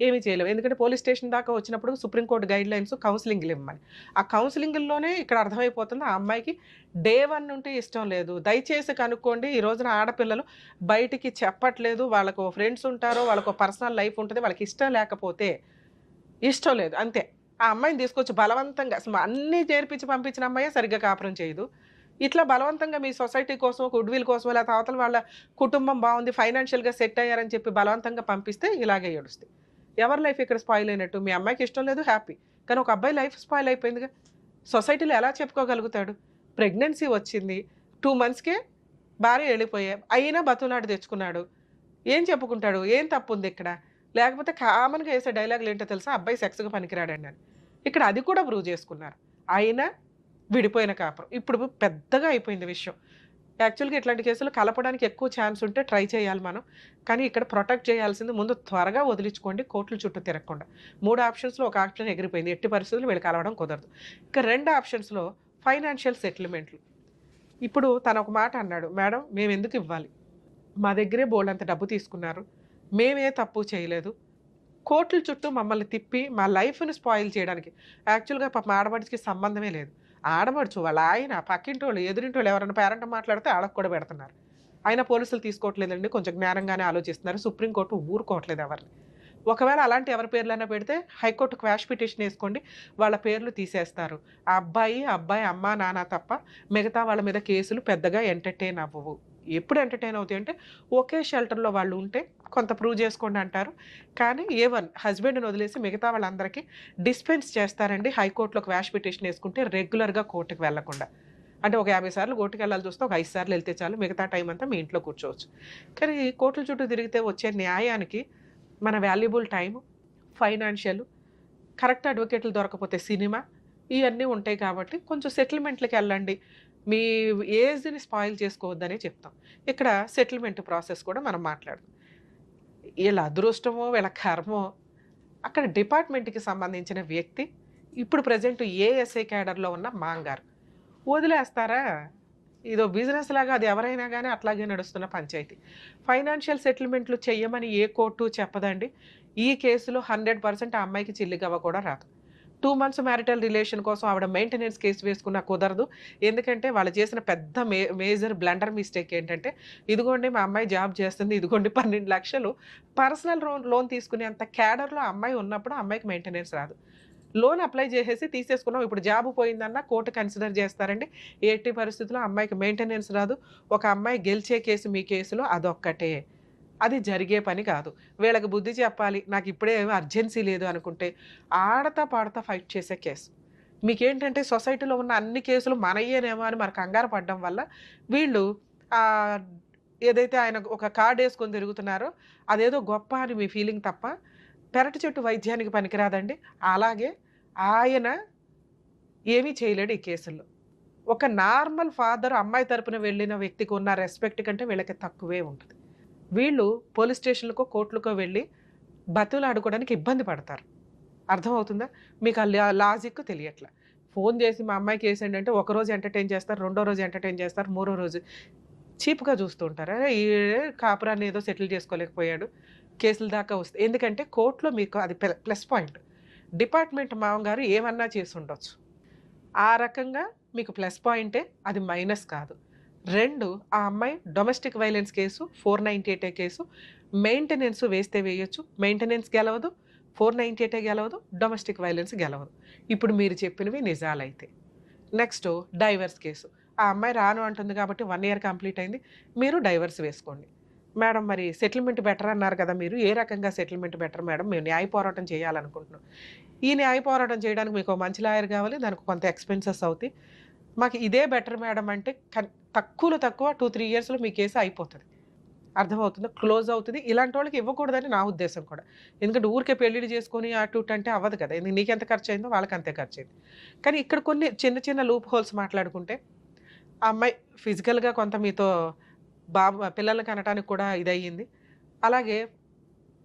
ఏమీ చేయలేము. ఎందుకంటే పోలీస్ స్టేషన్ దాకా వచ్చినప్పుడు సుప్రీంకోర్టు గైడ్ లైన్స్ కౌన్సిలింగ్లు ఇవ్వమని. ఆ కౌన్సిలింగ్లోనే ఇక్కడ అర్థమైపోతుంది ఆ అమ్మాయికి డే 1 నుండి ఇష్టం లేదు. దయచేసి కనుక్కోండి, ఈ రోజున ఆడపిల్లలు బయటికి చెప్పట్లేదు, వాళ్ళకు ఫ్రెండ్స్ ఉంటారో, వాళ్ళకు పర్సనల్ లైఫ్ ఉంటుంది, వాళ్ళకి ఇష్టం లేకపోతే ఇష్టం లేదు అంతే. ఆ అమ్మాయిని తీసుకొచ్చి బలవంతంగా అసలు అన్నీ నేర్పించి పంపించిన అమ్మాయే సరిగ్గా కాపురం చేయదు. ఇట్లా బలవంతంగా మీ సొసైటీ కోసం, గుడ్విల్ కోసం, లేకపోతే అవతల వాళ్ళ కుటుంబం బాగుంది, ఫైనాన్షియల్గా సెట్ అయ్యారని చెప్పి బలవంతంగా పంపిస్తే ఇలాగే ఏడుస్తాయి. ఎవరి లైఫ్ ఇక్కడ స్పాయిల్ అయినట్టు? మీ అమ్మాయికి ఇష్టం లేదు, హ్యాపీ, కానీ ఒక అబ్బాయి లైఫ్ స్పాయిల్ అయిపోయిందిగా. సొసైటీలో ఎలా చెప్పుకోగలుగుతాడు? ప్రెగ్నెన్సీ వచ్చింది, 2 monthsకే భార్య వెళ్ళిపోయా, అయినా బతులాడి తెచ్చుకున్నాడు, ఏం చెప్పుకుంటాడు? ఏం తప్పు ఉంది ఇక్కడ? లేకపోతే కామన్గా వేసే డైలాగులు ఏంటో తెలుసా? అబ్బాయి సెక్స్గా పనికిరాడండి అని. ఇక్కడ అది కూడా ప్రూవ్ చేసుకున్నారు. అయినా విడిపోయిన కాపురం ఇప్పుడు పెద్దగా అయిపోయింది విషయం. యాక్చువల్గా ఇట్లాంటి కేసులు కలపడానికి ఎక్కువ ఛాన్స్ ఉంటే ట్రై చేయాలి మనం, కానీ ఇక్కడ ప్రొటెక్ట్ చేయాల్సింది ముందు త్వరగా వదిలించుకోండి, కోర్టుల చుట్టూ తిరగకుండా. 3 ఆప్షన్స్లో ఒక ఆప్షన్ ఎగిరిపోయింది, ఎట్టి పరిస్థితులు వీళ్ళు కలవడం కుదరదు. ఇక 2 ఆప్షన్స్లో ఫైనాన్షియల్ సెటిల్మెంట్లు. ఇప్పుడు తను ఒక మాట అన్నాడు, మేడం మేము ఎందుకు ఇవ్వాలి, మా దగ్గరే బోల్డంత డబ్బు తీసుకున్నారు, మేమే తప్పు చేయలేదు, కోర్టుల చుట్టూ మమ్మల్ని తిప్పి మా లైఫ్ని స్పాయిల్ చేయడానికి. యాక్చువల్గా పాపం ఆడపడికి సంబంధమే లేదు, ఆడపడుచు వాళ్ళ ఆయన, పక్కింటి వాళ్ళు, ఎదురింటి వాళ్ళు ఎవరైనా పేరెంట్ మాట్లాడితే ఆడకు కూడా పెడుతున్నారు. అయినా పోలీసులు తీసుకోవట్లేదండి, కొంచెం జ్ఞానంగానే ఆలోచిస్తున్నారు. సుప్రీంకోర్టు ఊరుకోవట్లేదు ఎవరిని. ఒకవేళ అలాంటి ఎవరి పేర్లైనా పెడితే హైకోర్టు క్వాష్ పిటిషన్ వేసుకోండి, వాళ్ళ పేర్లు తీసేస్తారు. ఆ అబ్బాయి అమ్మ నాన్న తప్ప మిగతా వాళ్ళ మీద కేసులు పెద్దగా ఎంటర్టైన్ అవ్వవు. ఎప్పుడు ఎంటర్టైన్ అవుతాయి అంటే ఒకే షెల్టర్లో వాళ్ళు ఉంటే కొంత ప్రూవ్ చేసుకోండి అంటారు, కానీ హస్బెండ్ని వదిలేసి మిగతా వాళ్ళందరికీ డిస్పెన్స్ చేస్తారండి. హైకోర్టులో క్వాష్ పిటిషన్ వేసుకుంటే రెగ్యులర్గా కోర్టుకు వెళ్లకుండా. అంటే ఒక 50 సార్లు కోర్టుకు వెళ్ళాలి చూస్తే ఒక 5 సార్లు వెళ్తే చాలు, మిగతా టైం అంతా మీ ఇంట్లో కూర్చోవచ్చు. కానీ కోర్టుల చుట్టూ తిరిగితే వచ్చే న్యాయానికి మన వాల్యుబుల్ టైము, ఫైనాన్షియల్, కరెక్ట్ అడ్వకేట్లు దొరకపోతే సినిమా, ఇవన్నీ ఉంటాయి. కాబట్టి కొంచెం సెటిల్మెంట్లకి వెళ్ళండి, మీ ఏజ్ని స్పాయిల్ చేసుకోవద్దని చెప్తాం. ఇక్కడ సెటిల్మెంట్ ప్రాసెస్ కూడా మనం మాట్లాడదాం. వీళ్ళ అదృష్టమో వీళ్ళ కర్మో, అక్కడ డిపార్ట్మెంట్కి సంబంధించిన వ్యక్తి ఇప్పుడు ప్రజెంట్ ఏఎస్ఐ క్యాడర్లో ఉన్న మాంగారు వదిలేస్తారా? ఇదో బిజినెస్ లాగా అది ఎవరైనా కానీ అట్లాగే నడుస్తున్న పంచాయతీ. ఫైనాన్షియల్ సెటిల్మెంట్లు చెయ్యమని ఏ కోర్టు చెప్పదండి. ఈ కేసులో 100% ఆ అమ్మాయికి చిల్లిగవ్వ కూడా రాదు. 2 months మ్యారిటల్ రిలేషన్ కోసం ఆవిడ మెయింటెనెన్స్ కేసు వేసుకున్నా కుదరదు. ఎందుకంటే వాళ్ళు చేసిన పెద్ద మేజర్ బ్లండర్ మిస్టేక్ ఏంటంటే, ఇదిగోండి మా అమ్మాయి జాబ్ చేస్తుంది, ఇదిగోండి 12 లక్షలు పర్సనల్ లోన్ తీసుకునేంత క్యాడర్లో అమ్మాయి ఉన్నప్పుడు అమ్మాయికి మెయింటెనెన్స్ రాదు. లోన్ అప్లై చేసేసి తీసేసుకున్నాం, ఇప్పుడు జాబ్ పోయిందన్న కోర్టు కన్సిడర్ చేస్తారండి. ఎట్టి పరిస్థితుల్లో అమ్మాయికి మెయింటెనెన్స్ రాదు. ఒక అమ్మాయి గెలిచే కేసు మీ కేసులో అదొక్కటే, అది జరిగే పని కాదు. వీళ్ళకి బుద్ధి చెప్పాలి, నాకు ఇప్పుడే అర్జెన్సీ లేదు అనుకుంటే ఆడతా పాడతా ఫైట్ చేసే కేసు. మీకేంటంటే సొసైటీలో ఉన్న అన్ని కేసులు మనయ్యేనేమో అని మనకు కంగారు పడడం వల్ల వీళ్ళు ఏదైతే ఆయన ఒక కార్డు వేసుకొని తిరుగుతున్నారో అదేదో గొప్ప అని మీ ఫీలింగ్ తప్ప పెరటి చెట్టు వైద్యానికి పనికిరాదండి. అలాగే ఆయన ఏమీ చేయలేడు ఈ కేసుల్లో. ఒక నార్మల్ ఫాదర్ అమ్మాయి తరపున వెళ్ళిన వ్యక్తికి ఉన్న రెస్పెక్ట్ కంటే వీళ్ళకి తక్కువే ఉంటుంది. వీళ్ళు పోలీస్ స్టేషన్లకో కోర్టులకో వెళ్ళి బతులు ఆడుకోవడానికి ఇబ్బంది పడతారు. అర్థమవుతుందా మీకు? ఆ లాజిక్ తెలియట్లా. ఫోన్ చేసి మా అమ్మాయికి వేసేయండి అంటే ఒకరోజు ఎంటర్టైన్ చేస్తారు, 2వ రోజు ఎంటర్టైన్ చేస్తారు, 3వ రోజు చీప్గా చూస్తూ ఉంటారు. ఈ కాపురాన్ని ఏదో సెటిల్ చేసుకోలేకపోయాడు, కేసుల దాకా వస్తుంది. ఎందుకంటే కోర్టులో మీకు అది ప్లస్ పాయింట్. డిపార్ట్మెంట్ మామగారు ఏమన్నా చేసి ఉండొచ్చు, ఆ రకంగా మీకు ప్లస్ పాయింటే, అది మైనస్ కాదు. 2, ఆ అమ్మాయి domestic violence case 498 case, maintenance వేస్తే వేయొచ్చు, మెయింటెనెన్స్ గెలవదు, 498 గెలవదు, డొమెస్టిక్ వైలెన్స్ గెలవదు. ఇప్పుడు మీరు చెప్పినవి నిజాలైతే. నెక్స్ట్ డైవర్స్ కేసు, ఆ అమ్మాయి రాను అంటుంది కాబట్టి 1 year కంప్లీట్ అయింది, మీరు డైవర్స్ వేసుకోండి. మేడం మరి సెటిల్మెంట్ బెటర్ అన్నారు కదా, మీరు ఏ రకంగా సెటిల్మెంట్ బెటర్ మేడం, మేము న్యాయ పోరాటం చేయాలనుకుంటున్నాం. ఈ న్యాయ పోరాటం చేయడానికి మీకు మంచి లాయర్ కావాలి, దానికి కొంత ఎక్స్పెన్సెస్ అవుతాయి, మాకు ఇదే బెటర్ మేడం అంటే తక్కువ 2-3 yearsలో మీ కేసు అయిపోతుంది. అర్థమవుతుందా? క్లోజ్ అవుతుంది. ఇలాంటి వాళ్ళకి ఇవ్వకూడదని నా ఉద్దేశం కూడా. ఎందుకంటే ఊరికే పెళ్ళిళ్ళు చేసుకొని అటు ఇటు అంటే అవ్వదు కదా. నీకెంత ఖర్చు అయిందో వాళ్ళకి అంతే ఖర్చు అయింది. కానీ ఇక్కడ కొన్ని చిన్న లూప్ హోల్స్ మాట్లాడుకుంటే ఆ అమ్మాయి ఫిజికల్గా కొంత మీతో పిల్లల్ని కనటానికి కూడా ఇదయ్యింది. అలాగే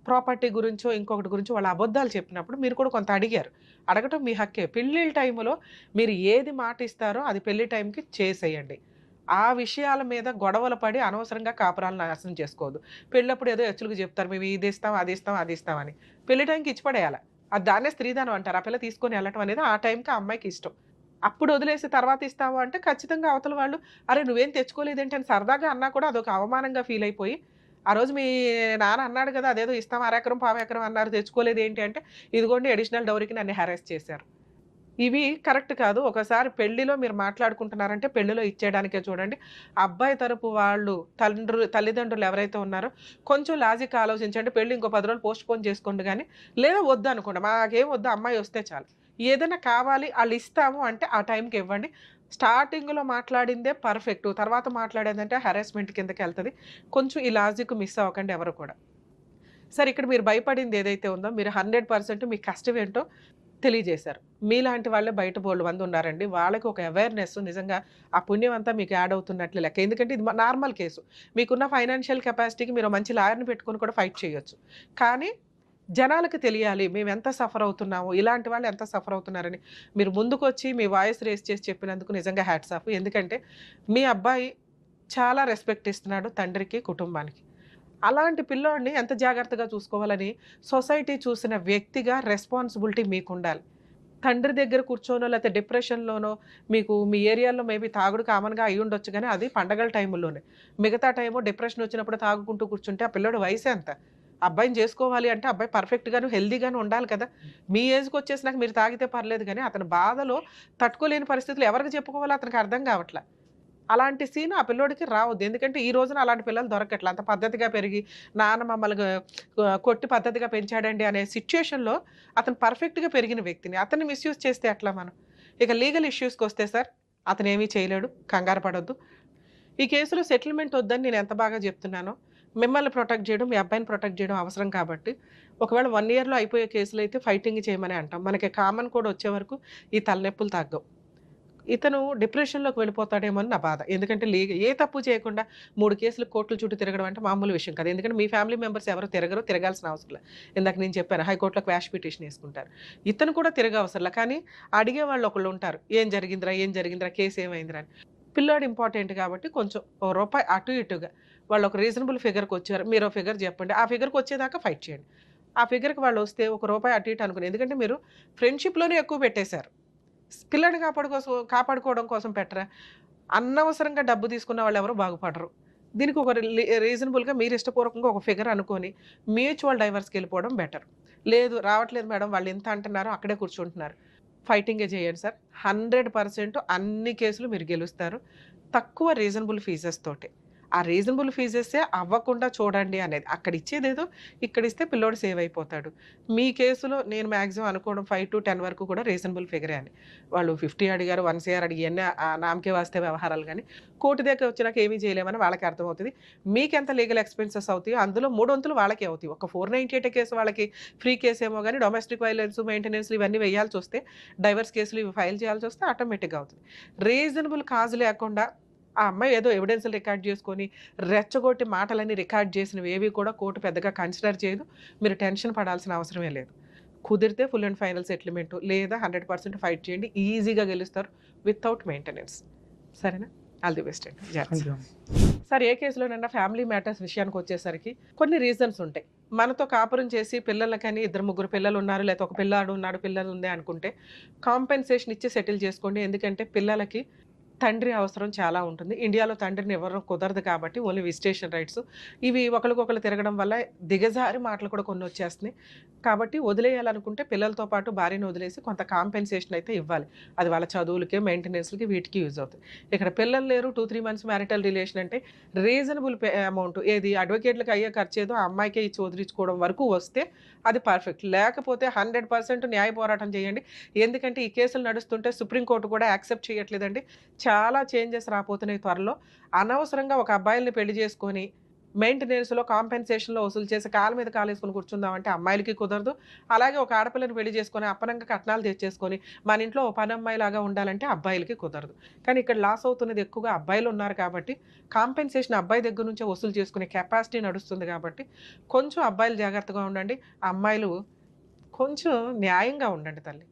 ప్రాపర్టీ గురించో ఇంకొకటి గురించో వాళ్ళ అబద్ధాలు చెప్పినప్పుడు మీరు కూడా కొంత అడిగారు. అడగటం మీ హక్కే. పెళ్ళిళ్ళ టైంలో మీరు ఏది మాట ఇస్తారో అది పెళ్లి టైంకి చేసేయండి. ఆ విషయాల మీద గొడవలు పడి అనవసరంగా కాపురాలను నాశనం చేసుకోవద్దు. పెళ్ళప్పుడు ఏదో ఎచ్చులుగా చెప్తారు, మేము ఇది ఇస్తాం, అది ఇస్తాం, అది ఇస్తాం అని. పెళ్లి టైంకి ఇచ్చి పడేయాలి. అది దాన్నే స్త్రీధనం అంటారు. ఆ పిల్ల తీసుకొని వెళ్ళటం అనేది ఆ టైంకి ఆ అమ్మాయికి ఇష్టం. అప్పుడు వదిలేసి తర్వాత ఇస్తాము అంటే ఖచ్చితంగా అవతల వాళ్ళు అరే నువ్వేం తెచ్చుకోలేదేంటి అని సరదాగా అన్నా కూడా అదొక అవమానంగా ఫీల్ అయిపోయి, ఆ రోజు మీ నాన్న అన్నాడు కదా అదేదో ఇస్తాం అరెకరం పావెకరం అన్నారు తెచ్చుకోలేదు ఏంటి అంటే, ఇదిగోండి అడిషనల్ డౌరీకి నన్ను హెరాస్ చేశారు. ఇవి కరెక్ట్ కాదు. ఒకసారి పెళ్లిలో మీరు మాట్లాడుకుంటున్నారంటే పెళ్లిలో ఇచ్చేయడానికే చూడండి. అబ్బాయి తరపు వాళ్ళు తల్లిదండ్రులు ఎవరైతే ఉన్నారో కొంచెం లాజిక్ ఆలోచించండి. పెళ్లి ఇంకో 10 రోజులు పోస్ట్‌పోన్ చేసుకోండి గానీ, లేదా వద్దనుకోండి. మాకేం వద్దు అమ్మాయి వస్తే చాలు. ఏదైనా కావాలి ఆళ్ళు ఇస్తాము అంటే ఆ టైంకి ఇవ్వండి. స్టార్టింగ్‌లో మాట్లాడిందే పర్ఫెక్టు. తర్వాత మాట్లాడేదంటే హెరాస్మెంట్ కిందకెళ్తది. కొంచెం ఈ లాజిక్ మిస్ అవ్వకండి ఎవరు కూడా. సరే ఇక్కడ మీరు భయపడింది ఏదైతే ఉందో మీరు 100% మీ కష్టం ఏంటో తెలియజేశారు. మీలాంటి వాళ్ళే బయట బోలెడు ఉన్నారండి. వాళ్ళకి ఒక అవేర్‌నెస్ నిజంగా ఆ పుణ్యం అంతా మీకు యాడ్ అవుతున్నట్లే లెక్క. ఎందుకంటే ఇది నార్మల్ కేసు. మీకున్న ఫైనాన్షియల్ కెపాసిటీకి మీరు మంచి లాయర్‌ని పెట్టుకొని కూడా ఫైట్ చేయొచ్చు. కానీ జనాలకు తెలియాలి మేమెంత సఫర్ అవుతున్నాము, ఇలాంటి వాళ్ళు ఎంత సఫర్ అవుతున్నారని మీరు ముందుకొచ్చి మీ వాయిస్ రేస్ చేసి చెప్పినందుకు నిజంగా హ్యాట్స్ ఆఫ్. ఎందుకంటే మీ అబ్బాయి చాలా రెస్పెక్ట్ ఇస్తున్నాడు తండ్రికి, కుటుంబానికి. అలాంటి పిల్లోడిని ఎంత జాగ్రత్తగా చూసుకోవాలని సొసైటీ చూసిన వ్యక్తిగా రెస్పాన్సిబిలిటీ మీకుండాలి. తండ్రి దగ్గర కూర్చోనో లేకపోతే డిప్రెషన్‌లోనో మీకు మీ ఏరియాలో మేబీ తాగుడు కామన్‌గా అయ్యుండొచ్చు గానీ అది పండగల టైముల్లోనే. మిగతా టైము డిప్రెషన్ వచ్చినప్పుడు తాగుకుంటూ కూర్చుంటే ఆ పిల్లోడి వయసు ఎంత? అబ్బాయిని చేసుకోవాలి అంటే అబ్బాయి పర్ఫెక్ట్‌గాను, హెల్తీగాను ఉండాలి కదా! మీ ఏజ్‌కొచ్చేసినాక మీరు తాగితే పర్లేదు గానీ అతని బాధలో తట్టుకోలేని పరిస్థితులు ఎవరికి చెప్పుకోవాలో అతనికి అర్థం కావట్ల. అలాంటి సీన్ ఆ పిల్లోడికి రావద్దు. ఎందుకంటే ఈ రోజున అలాంటి పిల్లలు దొరకట్ల. అంత పద్ధతిగా పెరిగి నాన్న మమ్మల్ని కొట్టి పద్ధతిగా పెంచాడండి అనే సిట్యుయేషన్‌లో అతను పర్ఫెక్ట్‌గా పెరిగిన వ్యక్తిని. అతన్ని మిస్‌యూజ్ చేస్తే ఎట్లా మనం? ఇక లీగల్ ఇష్యూస్‌కొస్తే సార్ అతనేమీ చేయలేడు. కంగారు పడొద్దు. ఈ కేసులో సెటిల్‌మెంట్ వద్దని నేను ఎంత బాగా చెప్తున్నానో, మిమ్మల్ని ప్రొటెక్ట్ చేయడం, మీ అబ్బాయిని ప్రొటెక్ట్ చేయడం అవసరం కాబట్టి, ఒకవేళ 1 ఇయర్‌లో అయిపోయే కేసులైతే ఫైటింగ్ చేయమనే అంటాం. మనకి కామన్ కోడ్ వచ్చే వరకు ఈ తలనొప్పులు తగ్గవు. ఇతను డిప్రెషన్‌లోకి వెళ్ళిపోతాడేమో అని నా బాధ. ఎందుకంటే ఏ తప్పు చేయకుండా 3 కేసులు కోర్టుల చుట్టూ తిరగడం అంటే మామూలు విషయం కాదు. ఎందుకంటే మీ ఫ్యామిలీ మెంబర్స్ ఎవరు తిరగరు, తిరగాల్సిన అవసరం లేదు. ఇందాక నేను చెప్పాను హైకోర్టులో క్వాష్ పిటిషన్ వేసుకుంటారు. ఇతను కూడా తిరగవసరంలా. కానీ అడిగేవాళ్ళు ఒకళ్ళు ఉంటారు. ఏం జరిగిందిరా? ఏం జరిగిందిరా? కేసు ఏమైందిరా? అని. పిల్లాడు ఇంపార్టెంట్ కాబట్టి కొంచెం ఓ రూపాయి అటు ఇటుగా వాళ్ళు ఒక రీజనబుల్ ఫిగర్‌కి వచ్చారు. మీరో ఫిగర్ చెప్పండి. ఆ ఫిగర్‌కి వచ్చేదాకా ఫైట్ చేయండి. ఆ ఫిగర్‌కి వాళ్ళు వస్తే ఒక రూపాయి అటు ఇటు అనుకుని ఎందుకంటే మీరు ఫ్రెండ్‌షిప్‌లోనే ఎక్కువ పెట్టేశారు. పిల్లాడిని కాపాడుకోవడం కోసం పెట్టరా? అనవసరంగా డబ్బు తీసుకున్న వాళ్ళెవరు బాగుపడరు. దీనికి ఒక రీజనబుల్‌గా మీరు ఇష్టపూర్వకంగా ఒక ఫిగర్ అనుకోని మ్యూచువల్ డైవర్స్‌కెళ్ళిపోవడం బెటర్. లేదు రావట్లేదు మేడం వాళ్ళు ఎంత అంటున్నారో అక్కడే కూర్చుంటున్నారు. ఫైటింగే చేయండి సార్. 100% అన్ని కేసులు మీరు గెలుస్తారు. తక్కువ రీజనబుల్ ఫీజెస్ తోటి. ఆ రీజనబుల్ ఫీజెసే అవ్వకుండా చూడండి అనేది. అక్కడ ఇచ్చేదేదో ఇక్కడిస్తే పిల్లోడు సేవ్ అయిపోతాడు. మీ కేసులో నేను మాక్సిమం అనుకోవడం 5-10 వరకు కూడా రీజనబుల్ ఫిగరే అని. వాళ్ళు 50 అడిగారు, 1 CR అడిగి ఇయన్నీ నామకే వాస్తే వ్యవహారాలు గానీ, కోర్టు దగ్గర వచ్చినాక ఏమీ చేయలేమని వాళ్ళకి అర్థమవుతది. మీకెంత లీగల్ ఎక్స్‌పెన్సెస్ అవుతాయో అందులో 3 వంతులు వాళ్ళకే అవుతాయి. ఒక 498 కేసు వాళ్ళకి ఫ్రీ కేసేమో గానీ డొమెస్టిక్ వైలెన్స్, మెయింటెనెన్స్‌లు ఇవన్నీ వేయాల్సొస్తే, డైవర్స్ కేసులు ఇవి ఫైల్ చేయాల్సొస్తే ఆటోమేటిక్‌గా అవుతుంది. రీజనబుల్ కాజ్ లేకుండా ఆ అమ్మాయి ఏదో ఎవిడెన్స్‌లు రికార్డ్ చేసుకొని, రెచ్చగొట్టి మాటలన్నీ రికార్డ్ చేసినవేవి కూడా కోర్టు పెద్దగా కన్సిడర్ చేయదు. మీరు టెన్షన్ పడాల్సిన అవసరమే లేదు. కుదిరితే ఫుల్ అండ్ ఫైనల్ సెటిల్‌మెంట్ లేదా 100% ఫైట్ చేయండి. ఈజీగా గెలుస్తారు వితౌట్ మెయింటెనెన్స్. సరేనా? ఆల్ ది బెస్ట్ అండి. జాగ్రత్త. సార్ ఏ కేసులోనైనా ఫ్యామిలీ మ్యాటర్స్ విషయానికి వచ్చేసరికి కొన్ని రీజన్స్ ఉంటాయి. మనతో కాపురం చేసి పిల్లలకని 2-3 పిల్లలు ఉన్నారు, లేకపోతే ఒక పిల్లాడు ఉన్నాడు, పిల్లలు ఉంది అనుకుంటే కాంపెన్సేషన్ ఇచ్చి సెటిల్ చేసుకోండి. ఎందుకంటే పిల్లలకి తండ్రి అవసరం చాలా ఉంటుంది. ఇండియాలో తండ్రిని ఎవరు కుదరదు కాబట్టి ఓన్లీ విజిటేషన్ రైట్స్. ఇవి ఒకళ్ళకొకళ్ళు తిరగడం వల్ల దిగజారి మాటలు కూడా కొన్ని వచ్చేస్తున్నాయి. కాబట్టి వదిలేయాలనుకుంటే పిల్లలతో పాటు భార్యను వదిలేసి కొంత కాంపెన్సేషన్ అయితే ఇవ్వాలి. అది వాళ్ళ చదువులకి, మెయింటెనెన్స్‌లకి వీటికి యూజ్ అవుతుంది. ఇక్కడ పిల్లలు లేరు 2-3 మంత్స్ మ్యారిటల్ రిలేషన్ అంటే రీజనబుల్ అమౌంట్ ఏది అడ్వకేట్‌లకి అయ్యే ఖర్చేదో ఆ అమ్మాయికే ఇచ్చి వదిలించుకోవడం వరకు వస్తే అది పర్ఫెక్ట్. లేకపోతే 100% న్యాయ పోరాటం చేయండి. ఎందుకంటే ఈ కేసులు నడుస్తుంటే సుప్రీంకోర్టు కూడా యాక్సెప్ట్ చేయట్లేదండి. చాలా చేంజెస్ రాబోతున్నాయి త్వరలో. అనవసరంగా ఒక అబ్బాయిల్ని పెళ్లి చేసుకొని మెయింటెనెన్స్‌లో, కాంపెన్సేషన్‌లో వసూలు చేసి కాళ్ళ మీద కాలేసుకొని కూర్చుందామంటే అమ్మాయిలకి కుదరదు. అలాగే ఒక ఆడపిల్లని పెళ్లి చేసుకొని అప్పనంగా కట్నాలు తెచ్చేసుకొని మన ఇంట్లో ఓ పనమ్మాయిలాగా ఉండాలంటే అబ్బాయిలకి కుదరదు. కానీ ఇక్కడ లాస్ అవుతున్నది ఎక్కువగా అబ్బాయిలు ఉన్నారు కాబట్టి కాంపెన్సేషన్ అబ్బాయి దగ్గర నుంచే వసూలు చేసుకునే కెపాసిటీ నడుస్తుంది కాబట్టి కొంచెం అబ్బాయిలు జాగ్రత్తగా ఉండండి. అమ్మాయిలు కొంచెం న్యాయంగా ఉండండి తల్లి.